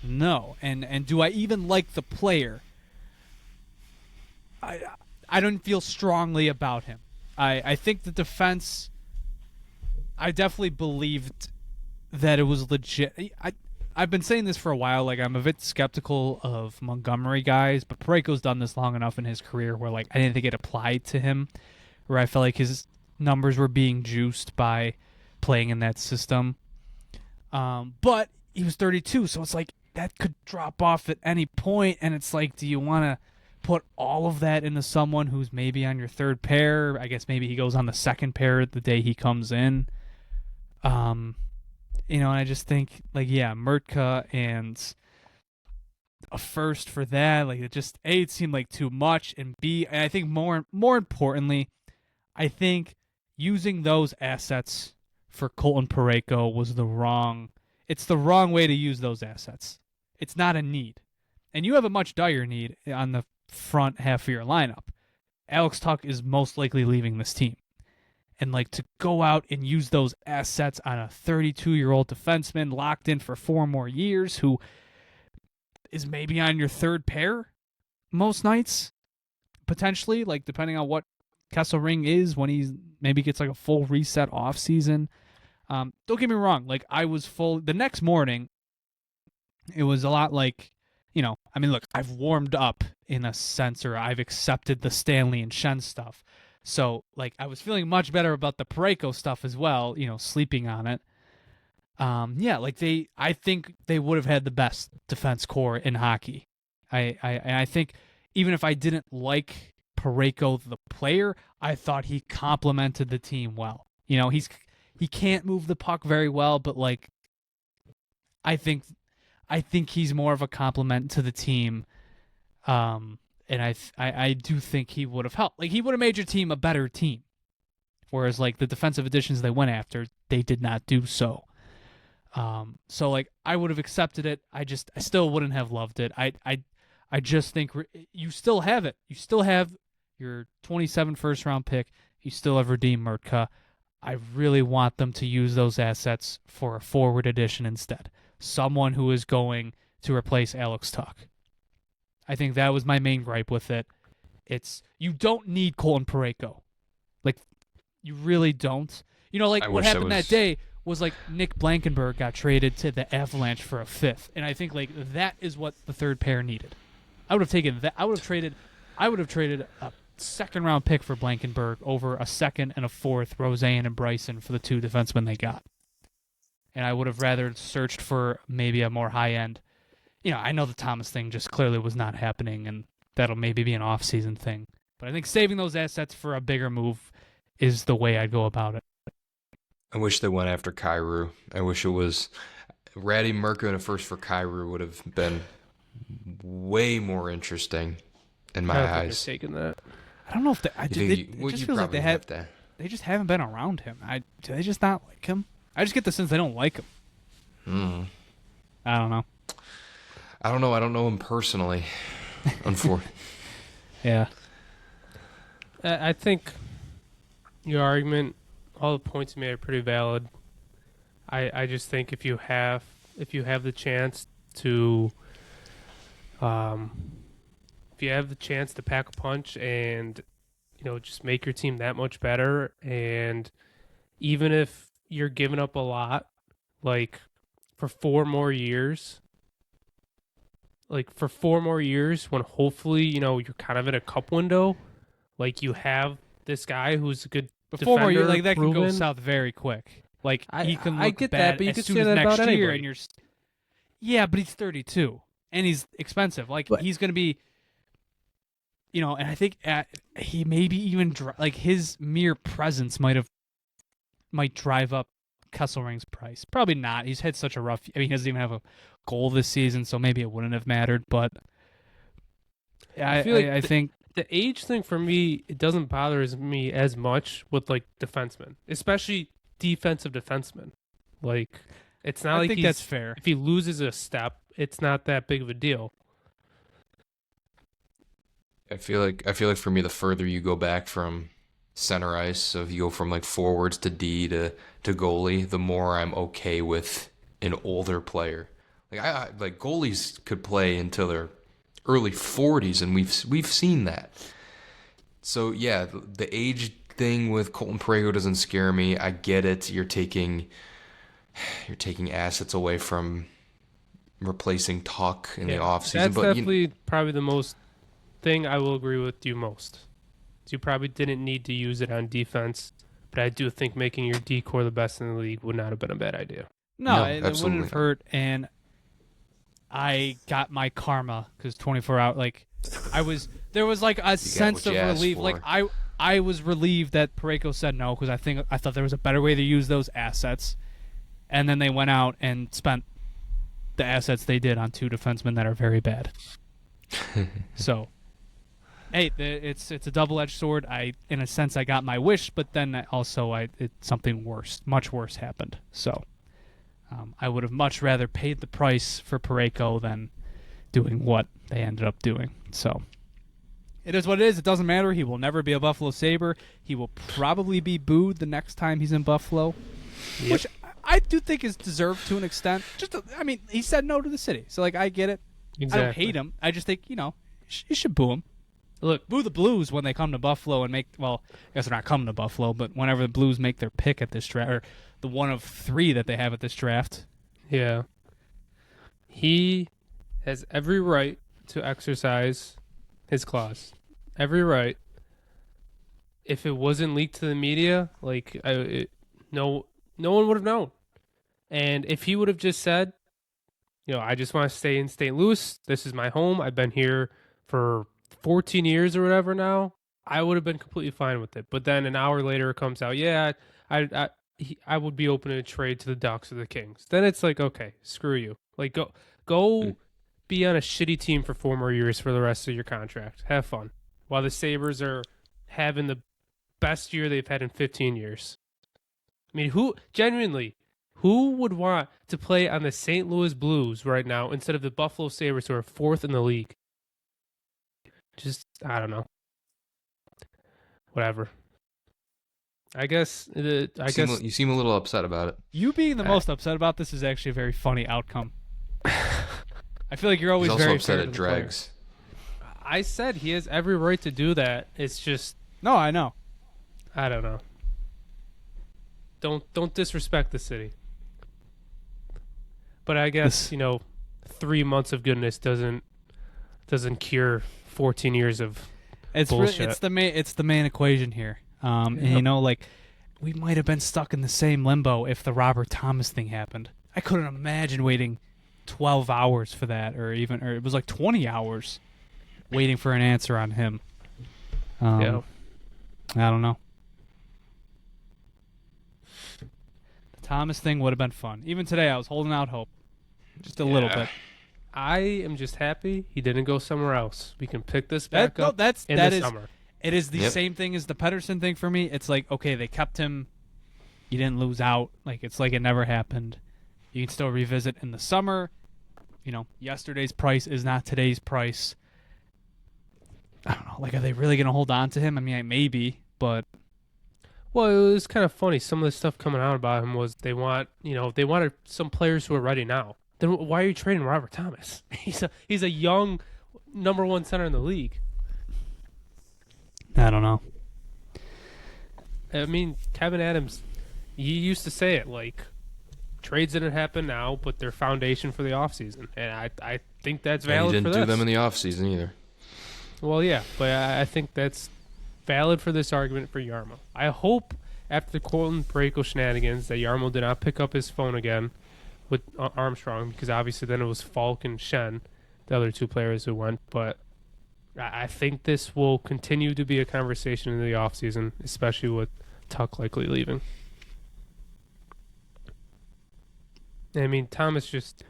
No. And do I even like the player? I don't feel strongly about him. I think the defense, I definitely believed that it was legit. I've been saying this for a while. Like, I'm a bit skeptical of Montgomery guys, but Parayko's done this long enough in his career where, like, I didn't think it applied to him, where I felt like his numbers were being juiced by playing in that system. But he was 32, so it's like that could drop off at any point, and it's like, do you want to put all of that into someone who's maybe on your third pair? I guess maybe he goes on the second pair the day he comes in. And I just think, like, yeah, Murtka and a first for that, like, it seemed like too much, and B, and I think more importantly, I think using those assets for Colton Parayko was the wrong way to use those assets. It's not a need. And you have a much dire need on the front half of your lineup. Alex Tuch is most likely leaving this team. And, like, to go out and use those assets on a 32-year-old defenseman locked in for 4 more years who is maybe on your third pair most nights, potentially, like, depending on what Kesselring is when he maybe gets, like, a full reset off season. Don't get me wrong. Like, I was the next morning, it was a lot like, look, I've warmed up in a sense, or I've accepted the Stanley and Schenn stuff. So, like, I was feeling much better about the Parayko stuff as well, sleeping on it. I think they would have had the best defense core in hockey. I think even if I didn't like Parayko the player, I thought he complemented the team well. He can't move the puck very well, but, like, I think he's more of a complement to the team. And I do think he would have helped. Like, he would have made your team a better team. Whereas, like, the defensive additions they went after, they did not do so. So, like, I would have accepted it. I still wouldn't have loved it. I just think you still have it. You still have your 27 first-round pick. You still have redeemed Murtka. I really want them to use those assets for a forward addition instead. Someone who is going to replace Alex Tuch. I think that was my main gripe with it. You don't need Colton Parayko. Like, you really don't. What happened that day was, like, Nick Blankenberg got traded to the Avalanche for a 5th. And I think, like, that is what the third pair needed. I would have taken that. I would have traded a second-round pick for Blankenberg over a second and a 4th, Roseanne and Bryson, for the 2 defensemen they got. And I would have rather searched for maybe a more high-end. I know the Thomas thing just clearly was not happening, and that'll maybe be an off-season thing. But I think saving those assets for a bigger move is the way I'd go about it. I wish they went after Kyrou. I wish it was Ratty Murka and a first for Kyrou would have been way more interesting in my eyes. Taking that. I don't know if it just feels like they just haven't been around him. Do they just not like him? I just get the sense they don't like him. I don't know. I don't know him personally. Unfortunately. Yeah. I think your argument, all the points you made are pretty valid. I just think if you have the chance to pack a punch and just make your team that much better, and even if you're giving up a lot, like for 4 more years, when hopefully, you're kind of in a cup window, like you have this guy who's a good defender. 4 more years, like that proven. can go south very quick. Like, he can look I get bad that, but you as could soon say as that next about year, anybody. and yeah, but he's 32 and he's expensive. Like, he's going to be, and I think he maybe even like his mere presence might drive up Kesselring's price. Probably not. He's had such a rough. He doesn't even have a goal this season, so maybe it wouldn't have mattered. But I think the age thing for me, it doesn't bother me as much with, like, defensemen, especially defensive defensemen. Like, it's not I like think that's fair. If he loses a step, it's not that big of a deal. I feel like for me, the further you go back from center ice, so if you go from, like, forwards to D to goalie, the more I'm okay with an older player. Like, I like goalies could play until their early 40s, and we've seen that. So yeah, the age thing with Colton Parayko doesn't scare me. I get it. You're taking assets away from replacing Tuch in the offseason. That's but definitely probably the most thing I will agree with you most. You probably didn't need to use it on defense, But I do think making your decor the best in the league would not have been a bad idea. No, No, it absolutely wouldn't have not. hurt. And I got my karma because 24 hours, like, there was like a sense what of you asked relief. for. Like, I was relieved that Parayko said no because I thought there was a better way to use those assets. And then they went out and spent the assets they did on 2 defensemen that are very bad. So, hey, it's a double-edged sword. In a sense, I got my wish, but then also something worse, much worse happened. So, I would have much rather paid the price for Parayko than doing what they ended up doing. So, it is what it is. It doesn't matter. He will never be a Buffalo Sabre. He will probably be booed the next time he's in Buffalo, which I do think is deserved to an extent. He said no to the city, so like I get it. Exactly. I don't hate him. I just think you should boo him. Look, boo the Blues when they come to Buffalo and make. Well, I guess they're not coming to Buffalo, but whenever the Blues make their pick at this draft, or the one of 3 that they have at this draft. Yeah. He has every right to exercise his clause. Every right. If it wasn't leaked to the media, no one would have known. And if he would have just said, I just want to stay in St. Louis. This is my home. I've been here for 14 years or whatever now. I would have been completely fine with it. But then an hour later it comes out, I would be open to a trade to the Ducks or the Kings. Then it's like, okay, screw you. Like, go be on a shitty team for 4 more years for the rest of your contract. Have fun. While the Sabres are having the best year they've had in 15 years. I mean, who would want to play on the St. Louis Blues right now instead of the Buffalo Sabres, who are 4th in the league? Just, I don't know. Whatever. I guess. You seem a little upset about it. You being the most upset about this is actually a very funny outcome. I feel like you're always He's also very upset fair at to the dregs. I said he has every right to do that. It's just, player. No, I know. I don't know. Don't disrespect the city. But I guess 3 months of goodness doesn't cure 14 years of bullshit. It's the main equation here. And we might have been stuck in the same limbo if the Robert Thomas thing happened. I couldn't imagine waiting 12 hours for that, or it was like 20 hours waiting for an answer on him. Yeah. I don't know. The Thomas thing would have been fun. Even today, I was holding out hope, just a little bit. I am just happy he didn't go somewhere else. We can pick this back up in the summer. It is the same thing as the Pettersson thing for me. It's like, okay, they kept him. You didn't lose out. Like, it's like it never happened. You can still revisit in the summer. Yesterday's price is not today's price. I don't know. Like, are they really going to hold on to him? I mean, maybe, but... Well, it was kind of funny. Some of the stuff coming out about him was they wanted some players who are ready now. Then why are you trading Robert Thomas? He's a young number 1 center in the league. I don't know. I mean, Kevin Adams, he used to say it like, trades didn't happen now, but they're foundation for the offseason. And I think that's valid for this. And he didn't do them in the offseason either. Well, yeah, but I think that's valid for this argument for Jarmo. I hope after the Colton Parayko shenanigans that Jarmo did not pick up his phone again with Armstrong, because obviously then it was Falk and Schenn, the other 2 players who went. But I think this will continue to be a conversation in the offseason, especially with Tuck likely leaving. I mean, Thomas just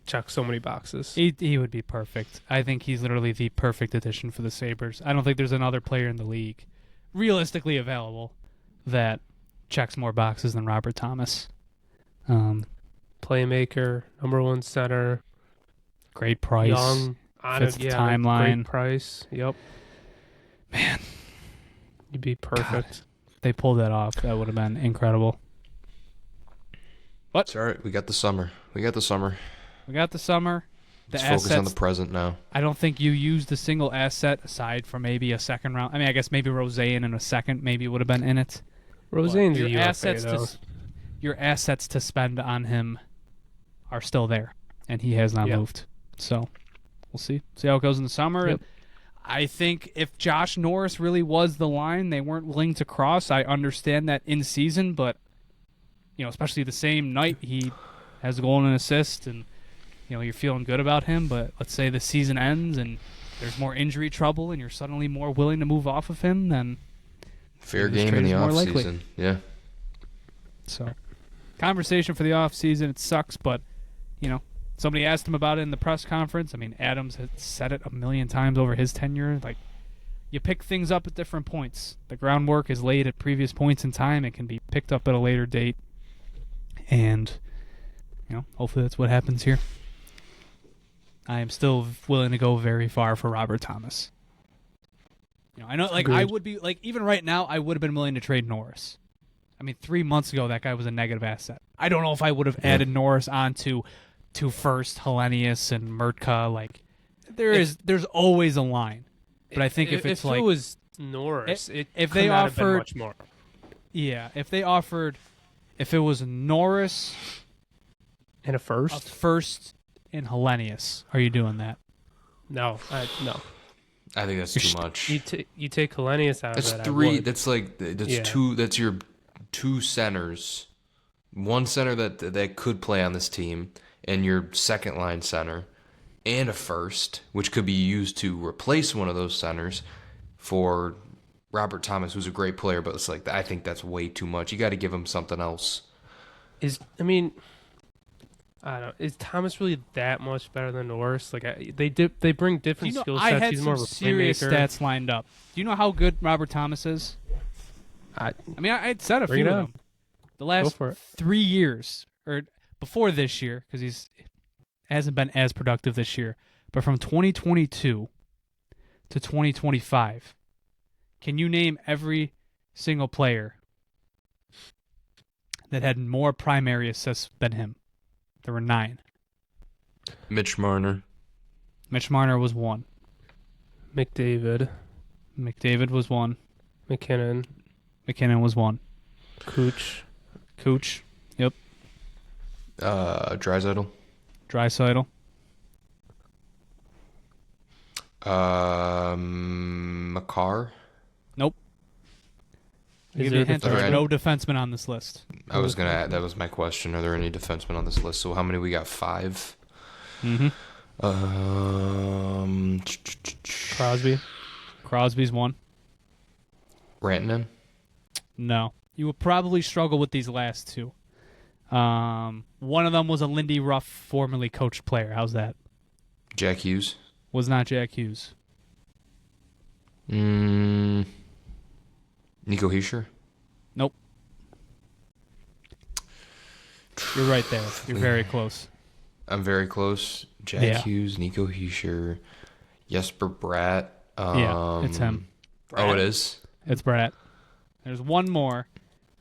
checks so many boxes. He would be perfect. I think he's literally the perfect addition for the Sabres. I don't think there's another player in the league realistically available that checks more boxes than Robert Thomas. Playmaker, number 1 center, great price. young, fits the timeline. Great price. Yep. Man, You'd be perfect. God. If they pulled that off, that would have been incredible. It's all right. We got the summer. We got the summer. Let's focus on the present now. I don't think you used a single asset aside from maybe a second round. I mean, I guess maybe Roseanne in a second maybe would have been in it. Roseanne's your a UFA, assets though. your assets to spend on him are still there, and he has not Yep. moved. So we'll see how it goes in the summer. Yep. I think if Josh Norris really was the line they weren't willing to cross, I understand that in season, but especially the same night he has a goal and an assist, and you're feeling good about him. But let's say the season ends and there's more injury trouble, and you're suddenly more willing to move off of him, then fair game in the offseason. Yeah. So, conversation for the offseason. It sucks, but somebody asked him about it in the press conference. I mean, Adams has said it a million times over his tenure. Like, you pick things up at different points. The groundwork is laid at previous points in time. It can be picked up at a later date. And, hopefully that's what happens here. I am still willing to go very far for Robert Thomas. I know, Agreed. I would be, even right now, I would have been willing to trade Norris. I mean, 3 months ago, that guy was a negative asset. I don't know if I would have added Norris onto first, Hellenius and Murtka. There's always a line. But I think if it was Norris, if they offered much more. Yeah, if it was Norris And a first and Hellenius, are you doing that? No. No. I think that's too much. You take Hellenius out That's of that. three. That's two. That's your two centers. One center that could play on this team, and your second line center, and a first, which could be used to replace one of those centers for Robert Thomas, who's a great player, but it's I think that's way too much. You got to give him something else. I don't know. Is Thomas really that much better than Norris? They bring different skill sets. I had He's more some of a serious playmaker. stats lined up. Do you know how good Robert Thomas is? I had said a few of them. The last 3 years, or before this year, because he's hasn't been as productive this year, but from 2022 to 2025, can you name every single player that had more primary assists than him? There were 9. Mitch Marner. Mitch Marner was 1. McDavid was 1. McKinnon was 1. Cooch. Yep. Draisaitl. Makar. Nope. Is Give you a there hint, the there's third? no defenseman on this list. I was gonna add, that was my question. Are there any defensemen on this list? So how many we got? 5. Mm-hmm. Crosby's 1. Rantanen. No. You would probably struggle with these last 2. One of them was a Lindy Ruff formerly coached player. How's that? Jack Hughes. Was not Jack Hughes. Nico Hischier. Nope. You're right there. You're very close. I'm very close. Jack Hughes, Nico Hischier, Jesper Bratt. It's him. Oh, it is? It's Bratt. There's one more.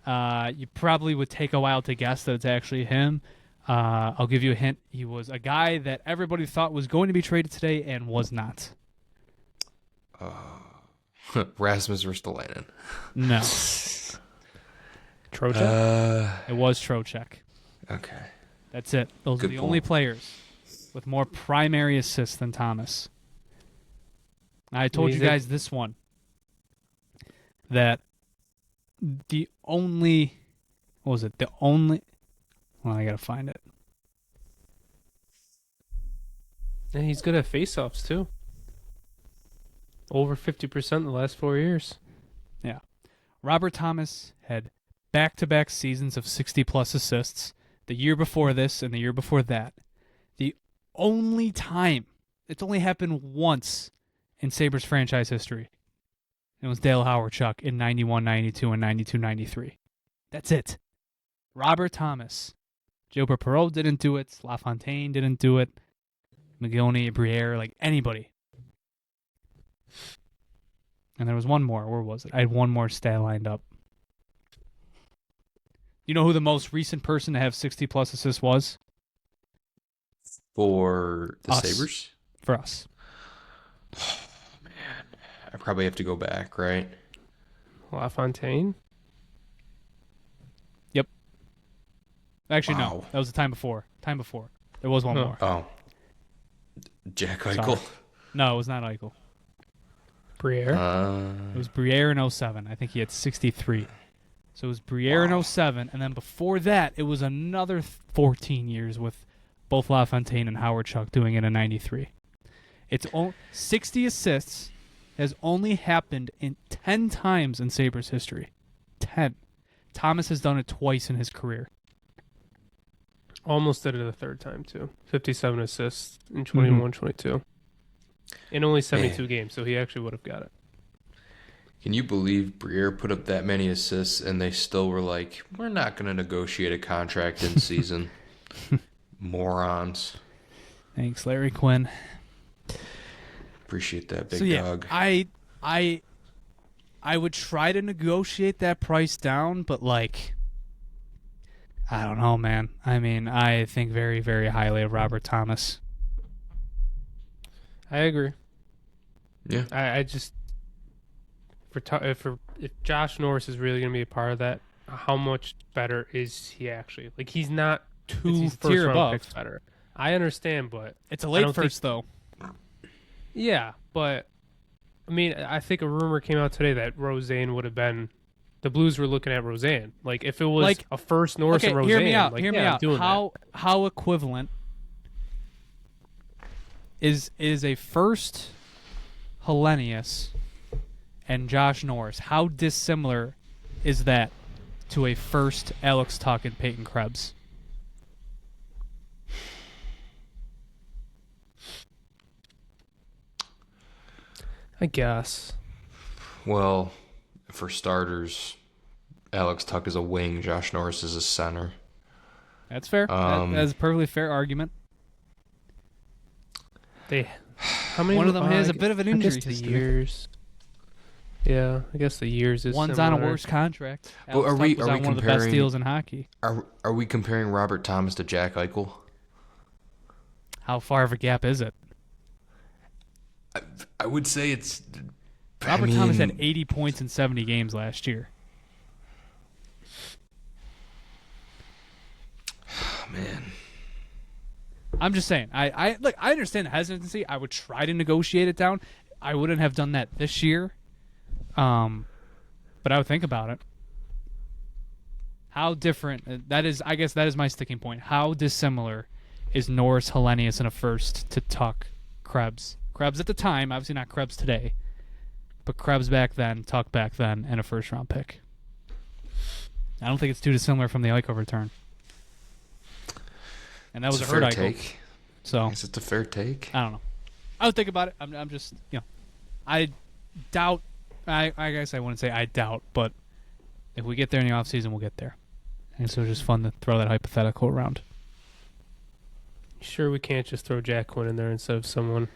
You probably would take a while to guess that it's actually him. I'll give you a hint. He was a guy that everybody thought was going to be traded today and was not. Rasmus Ristolainen. No. Trocheck? It was Trocheck. Okay. That's it. Those Good are the pull. only players with more primary assists than Thomas. I told you guys this one. That the only... What was it? The only... Well, I gotta find it. And he's good at faceoffs too. Over 50% in the last 4 years. Yeah. Robert Thomas had back-to-back seasons of 60-plus assists. The year before this and the year before that. The only time, it's only happened once in Sabres franchise history. It was Dale Howard-Chuck in 91-92 and 92-93. That's it. Robert Thomas. Gilbert Perreault didn't do it. LaFontaine didn't do it. McGillney, Briere, anybody. And there was one more. Where was it? I had one more stat lined up. You know who the most recent person to have 60-plus assists was? For the Us. Sabres? For us. Oh, man. I probably have to go back, right? LaFontaine? Yep. Actually, Wow. no. That was the time before. There was one more. Oh. Jack Eichel. Sorry. No, it was not Eichel. Briere. It was Briere in 07. I think he had 63. So it was Briere in 07, and then before that, it was another 14 years with both LaFontaine and Howard Chuck doing it in 93. 60 assists has only happened in 10 times in Sabres history. 10. Thomas has done it twice in his career. Almost did it a third time, too. 57 assists in 21-22. In only 72 games, so he actually would have got it. Can you believe Briere put up that many assists and they still were like, we're not going to negotiate a contract in season? Morons. Thanks, Larry Quinn. Appreciate that, big so, yeah, dog. I would try to negotiate that price down, but like, I don't know, man. I mean, I think very, very highly of Robert Thomas. I agree. Yeah. I just if Josh Norris is really going to be a part of that, how much better is he actually? Like, he's not He's first tier round above. picks better. I understand, but It's a I late don't first, though. yeah, but I mean, I think a rumor came out today that Roseanne would have been. The Blues were looking at Roseanne. Like, if it was Like, a first Norris Okay, and Roseanne, hear me out. like, Hear me yeah, I'm out. doing How equivalent is a first Hellenius and Josh Norris? How dissimilar is that to a first Alex Tuch and Peyton Krebs? I guess. Well, for starters, Alex Tuch is a wing. Josh Norris is a center. That's fair. That's a perfectly fair argument. How many? One of them has a bit of an I injury guess the history. years. Yeah, I guess the years is One's similar. on a worse contract. But Alex are Tuch we was on one of the best comparing- deals in hockey. Are we comparing Robert Thomas to Jack Eichel? How far of a gap is it? I would say it's. Robert Thomas had 80 points in 70 games last year. Man. I'm just saying. I understand the hesitancy. I would try to negotiate it down. I wouldn't have done that this year. But I would think about it. How different that is. I guess that is my sticking point. How dissimilar is Norris Hellenius in a first to Tuch Krebs? Krebs at the time, obviously not Krebs today, but Krebs back then, Tuch back then, and a first round pick. I don't think it's too dissimilar from the Eichel return. And that was a fair hurt Eichel. take. So I guess it's a fair take. I don't know. I would think about it. I'm just, I doubt. I guess I wouldn't say I doubt, but if we get there in the offseason, we'll get there. And so it's just fun to throw that hypothetical around. Sure, we can't just throw Jack Quinn in there instead of someone.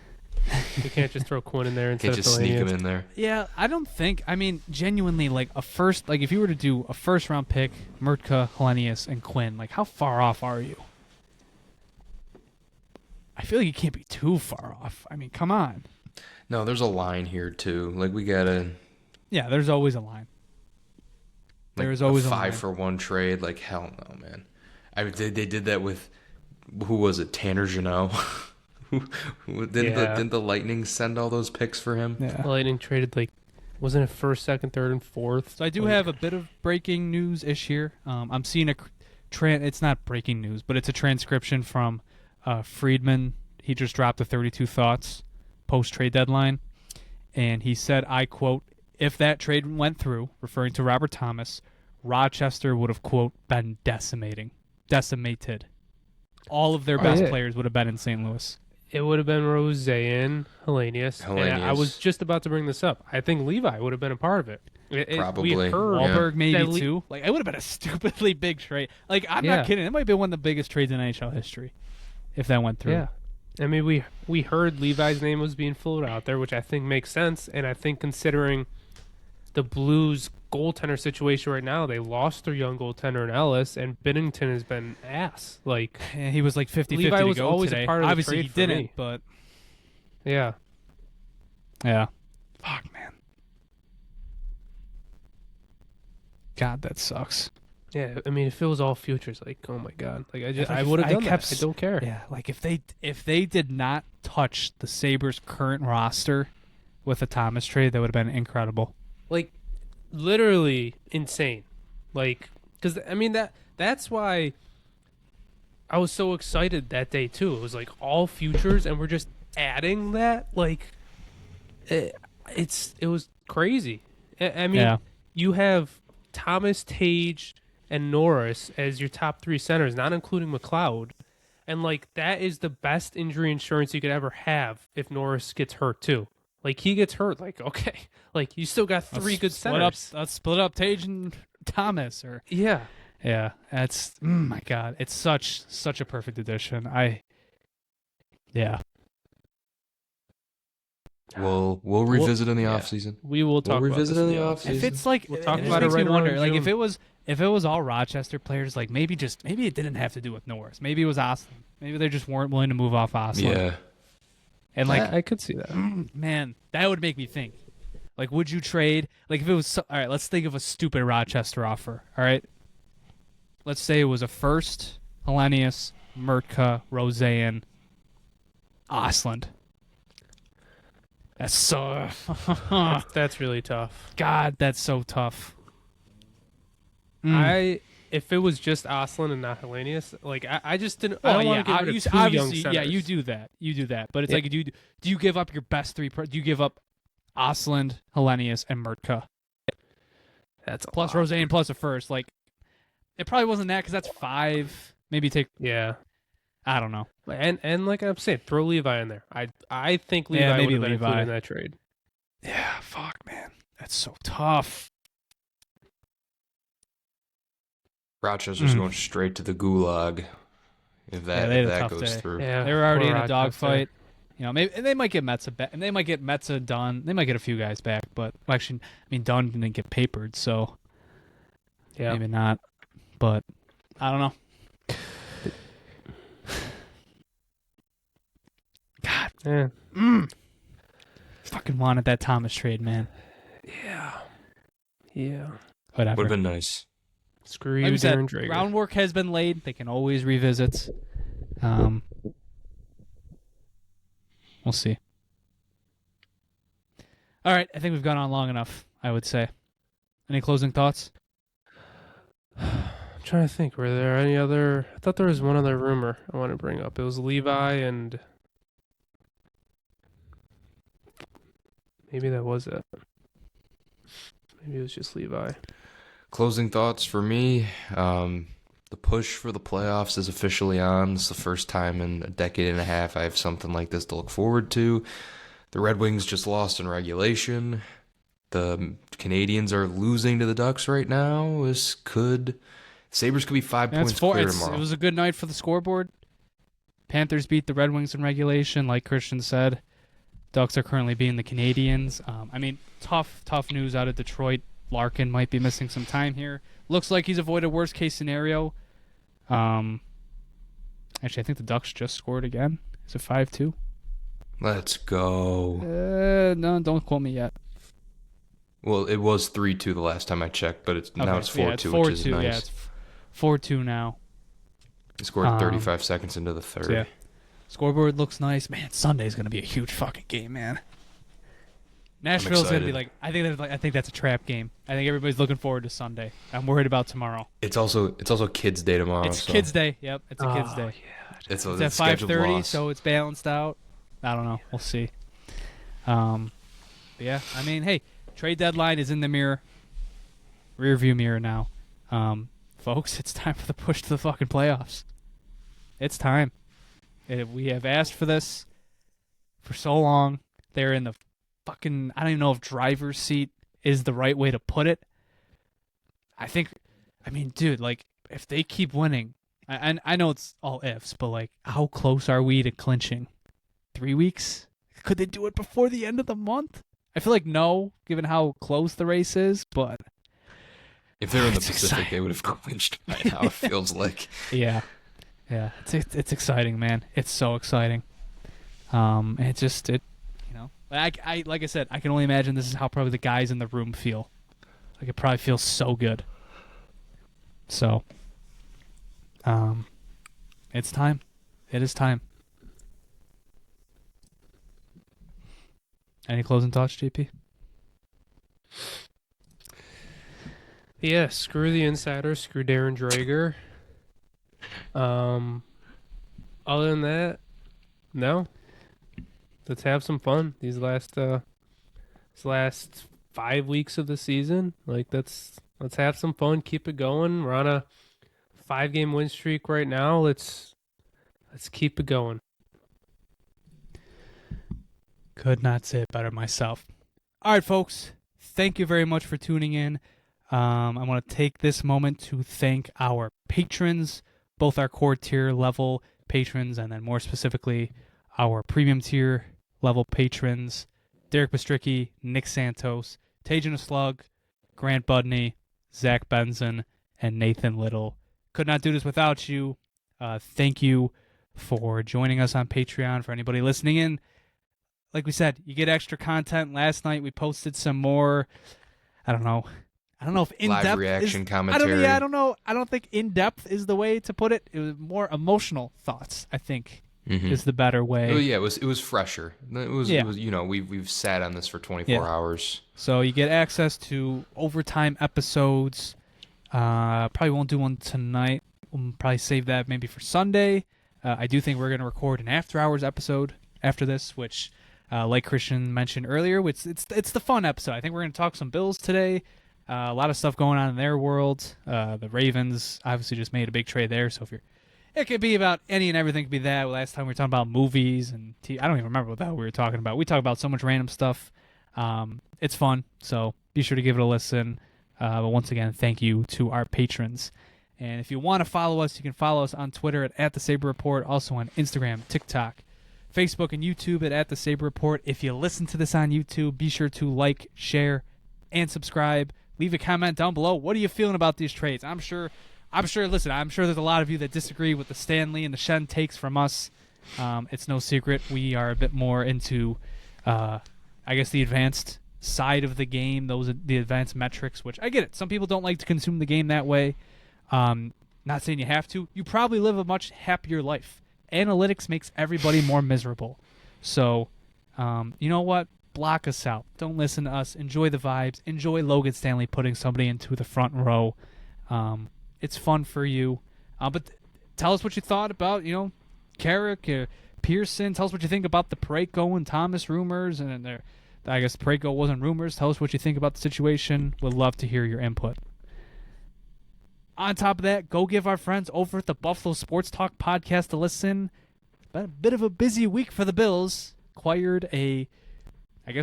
We can't just throw Quinn in there instead Can't of just sneak him Hellenius. in there. Yeah, I don't think. I mean, genuinely, like if you were to do a first round pick, Murtka, Hellenius, and Quinn, like how far off are you? I feel like you can't be too far off. I mean, come on. No, there's a line here too. Like we gotta. Yeah, there's always a line. Like There's always a 5-for-1 trade. Like hell no, man. They did that with who was it? Tanner Jeannot. Didn't the Lightning send all those picks for him? Yeah. The Lightning traded wasn't it first, second, third, and fourth? So I do have a bit of breaking news-ish here. I'm seeing it's not breaking news, but it's a transcription from Friedman. He just dropped the 32 thoughts post-trade deadline, and he said, I quote, if that trade went through, referring to Robert Thomas, Rochester would have, quote, been decimated. All of their best players would have been in St. Louis. It would have been Roseanne, Hellenius. And I was just about to bring this up. I think Levi would have been a part of it. Probably. We heard Wahlberg maybe that too. Like it would have been a stupidly big trade. Like I'm not kidding. It might be one of the biggest trades in NHL history if that went through. Yeah. I mean, we heard Levi's name was being floated out there, which I think makes sense. And I think considering the Blues goaltender situation right now, they lost their young goaltender in Ellis, and Binnington has been ass. Like And he was like 50-50 Levi to was go always today. a part of the Obviously trade he for didn't, me. but yeah. yeah. Fuck, man. God, that sucks. Yeah, I mean, if it was all futures, like, oh my god, like I would have done that. I don't care. Yeah, like if they did not touch the Sabres' current roster with a Thomas trade, that would have been incredible. Like, literally insane. Like, because I mean that's why I was so excited that day too. It was like all futures, and we're just adding that. Like, it was crazy. I mean, Yeah. you have Thomas, Tage, and Norris as your top 3 centers, not including McLeod. And, like, that is the best injury insurance you could ever have if Norris gets hurt, too. Like, he gets hurt, like, okay. Like, you still got 3 good centers. Let's split up Tage and Thomas. Yeah. Yeah, that's... my God. It's such a perfect addition. Yeah. We'll revisit in the offseason. We will talk We'll revisit about in this the in offseason. If it's like... We'll talk it about makes it me right wonder, around like, June. if it was all Rochester players, like, maybe it didn't have to do with Norris. Maybe it was Austin. Maybe they just weren't willing to move off Austin. Yeah. And, like... I could see that. Man, that would make me think. Like, would you trade? Like, if it was... all right, let's think of a stupid Rochester offer, all right? Let's say it was a first, Hellenius, Mertka, Roseanne, Osland. That's so... That's really tough. God, that's so tough. Mm. If it was just Oslin and not Hellenius, like I just didn't. I don't want to get rid of two young obviously, centers. yeah, you do that. But it's like, do you give up your best 3? Do you give up Osland, Hellenius, and Mertka? That's a Plus lot. Roseanne, plus a first. Like, it probably wasn't that because that's 5. Maybe take... Yeah, I don't know. and like I'm saying, throw Levi in there. I think Levi Yeah, would maybe have been Levi. included in that trade. Yeah, fuck, man. That's so tough. Rochester's going straight to the gulag if Yeah, they had a that tough goes day. through. Yeah, They were already poor in a Rochester. dogfight. You know, maybe and they might get Metza back, and they might get Metza done. They might get a few guys back, but actually, I mean, Dunn didn't get papered, so Yeah, maybe not. But I don't know. God, yeah, fucking wanted that Thomas trade, man. yeah. Whatever. Would have been nice. Screw Like you, we said, Darren Drager. groundwork has been laid. They can always revisit. We'll see. All right, I think we've gone on long enough, I would say. Any closing thoughts? I'm trying to think. Were there any other? I thought there was one other rumor I want to bring up. It was Levi and maybe that was it. Maybe it was just Levi. Closing thoughts for me. The push for the playoffs is officially on. It's the first time in a decade and a half I have something like this to look forward to. The Red Wings just lost in regulation. The Canadians are losing to the Ducks right now. Sabres could be 5 points clear tomorrow. It was a good night for the scoreboard. Panthers beat the Red Wings in regulation, like Christian said. Ducks are currently beating the Canadians. I mean, tough news out of Detroit. Larkin might be missing some time here. Looks like he's avoided worst case scenario. Actually, I think the Ducks just scored again. Is it 5-2? Let's go. No, don't quote me yet. Well, it was 3-2 the last time I checked, but now it's 4-2, yeah, it's 4-2, which is nice. Yeah, it's 4-2 now. He scored 35 seconds into the third. So yeah. Scoreboard looks nice. Man, Sunday's going to be a huge fucking game, man. Nashville's going to be excited. I think that's a trap game. I think everybody's looking forward to Sunday. I'm worried about tomorrow. It's also Kids Day tomorrow. It's so Kids Day. Yep, it's a Kids Day. Yeah. It's It's at scheduled 5:30, loss. so it's balanced out. I don't know. We'll see. But yeah, I mean, hey, trade deadline is in the mirror. Rear view mirror now. Folks, it's time for the push to the fucking playoffs. It's time. We have asked for this for so long. They're in the fucking, I don't even know if driver's seat is the right way to put it. I mean, dude, like, if they keep winning, and I know it's all ifs, but, like, how close are we to clinching? 3 weeks? Could they do it before the end of the month? I feel like no, given how close the race is, but... If they were in the It's Pacific, exciting. they would have clinched by now, it feels like. Yeah. Yeah, it's exciting, man. It's so exciting. You know, like I said, I can only imagine this is how probably the guys in the room feel. Like, it probably feels so good. So, it's time. It is time. Any closing thoughts, JP? Yeah, screw the insiders, screw Darren Drager. Other than that, no. Let's have some fun these last 5 weeks of the season. Like let's have some fun, keep it going. We're on a 5-game win streak right now. Let's keep it going. Could not say it better myself. All right, folks. Thank you very much for tuning in. I want to take this moment to thank our patrons, both our core tier level patrons and then more specifically our premium tier level patrons, Derek Bastricki, Nick Santos, Tajin Slug, Grant Budney, Zach Benson, and Nathan Little. Could not do this without you. Thank you for joining us on Patreon. For anybody listening in, like we said, you get extra content. Last night we posted some more, I don't know if in-depth live reaction is, commentary. I don't know. I don't think in-depth is the way to put it. It was more emotional thoughts, I think, is the better way. Oh, yeah, it was fresher. It was we've sat on this for 24 hours. So you get access to overtime episodes. Probably won't do one tonight. We'll probably save that maybe for Sunday. I do think we're going to record an after-hours episode after this, which, like Christian mentioned earlier, it's the fun episode. I think we're going to talk some Bills today. A lot of stuff going on in their world. The Ravens obviously just made a big trade there, so it could be about any and everything. Could be that. Last time we were talking about movies and I don't even remember what the hell we were talking about. We talk about so much random stuff. It's fun, so be sure to give it a listen. But once again, thank you to our patrons. And if you want to follow us, you can follow us on Twitter at the Sabre Report, also on Instagram, TikTok, Facebook, and YouTube at the Sabre Report. If you listen to this on YouTube, be sure to like, share, and subscribe. Leave a comment down below. What are you feeling about these trades? I'm sure there's a lot of you that disagree with the Stanley and the Schenn takes from us. It's no secret. We are a bit more into, I guess, the advanced side of the game. Those are the advanced metrics, which I get it. Some people don't like to consume the game that way. Not saying you have to. You probably live a much happier life. Analytics makes everybody more miserable. So, you know what? Block us out. Don't listen to us. Enjoy the vibes. Enjoy Logan Stanley putting somebody into the front row. It's fun for you. But tell us what you thought about, Carrick, Pearson. Tell us what you think about the Parayko and Thomas rumors. And I guess Parayko wasn't rumors. Tell us what you think about the situation. We'd love to hear your input. On top of that, go give our friends over at the Buffalo Sports Talk podcast a listen. It's been a bit of a busy week for the Bills. Acquired a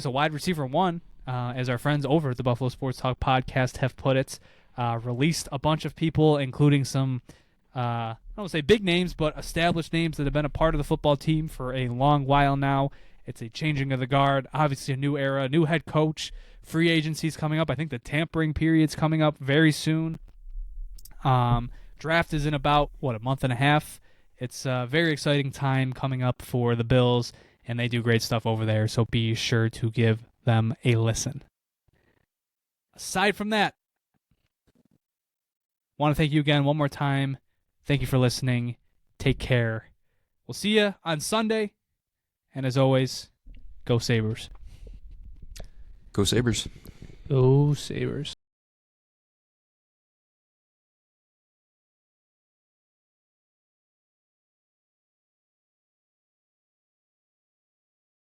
wide receiver one, as our friends over at the Buffalo Sports Talk podcast have put it. Released a bunch of people, including some, I don't want to say big names, but established names that have been a part of the football team for a long while now. It's a changing of the guard, obviously a new era, new head coach, free agency's coming up. I think the tampering period's coming up very soon. Draft is in about, a month and a half. It's a very exciting time coming up for the Bills, and they do great stuff over there, so be sure to give them a listen. Aside from that, want to thank you again one more time. Thank you for listening. Take care. We'll see you on Sunday. And as always, go Sabres. Go Sabres. Go Sabres.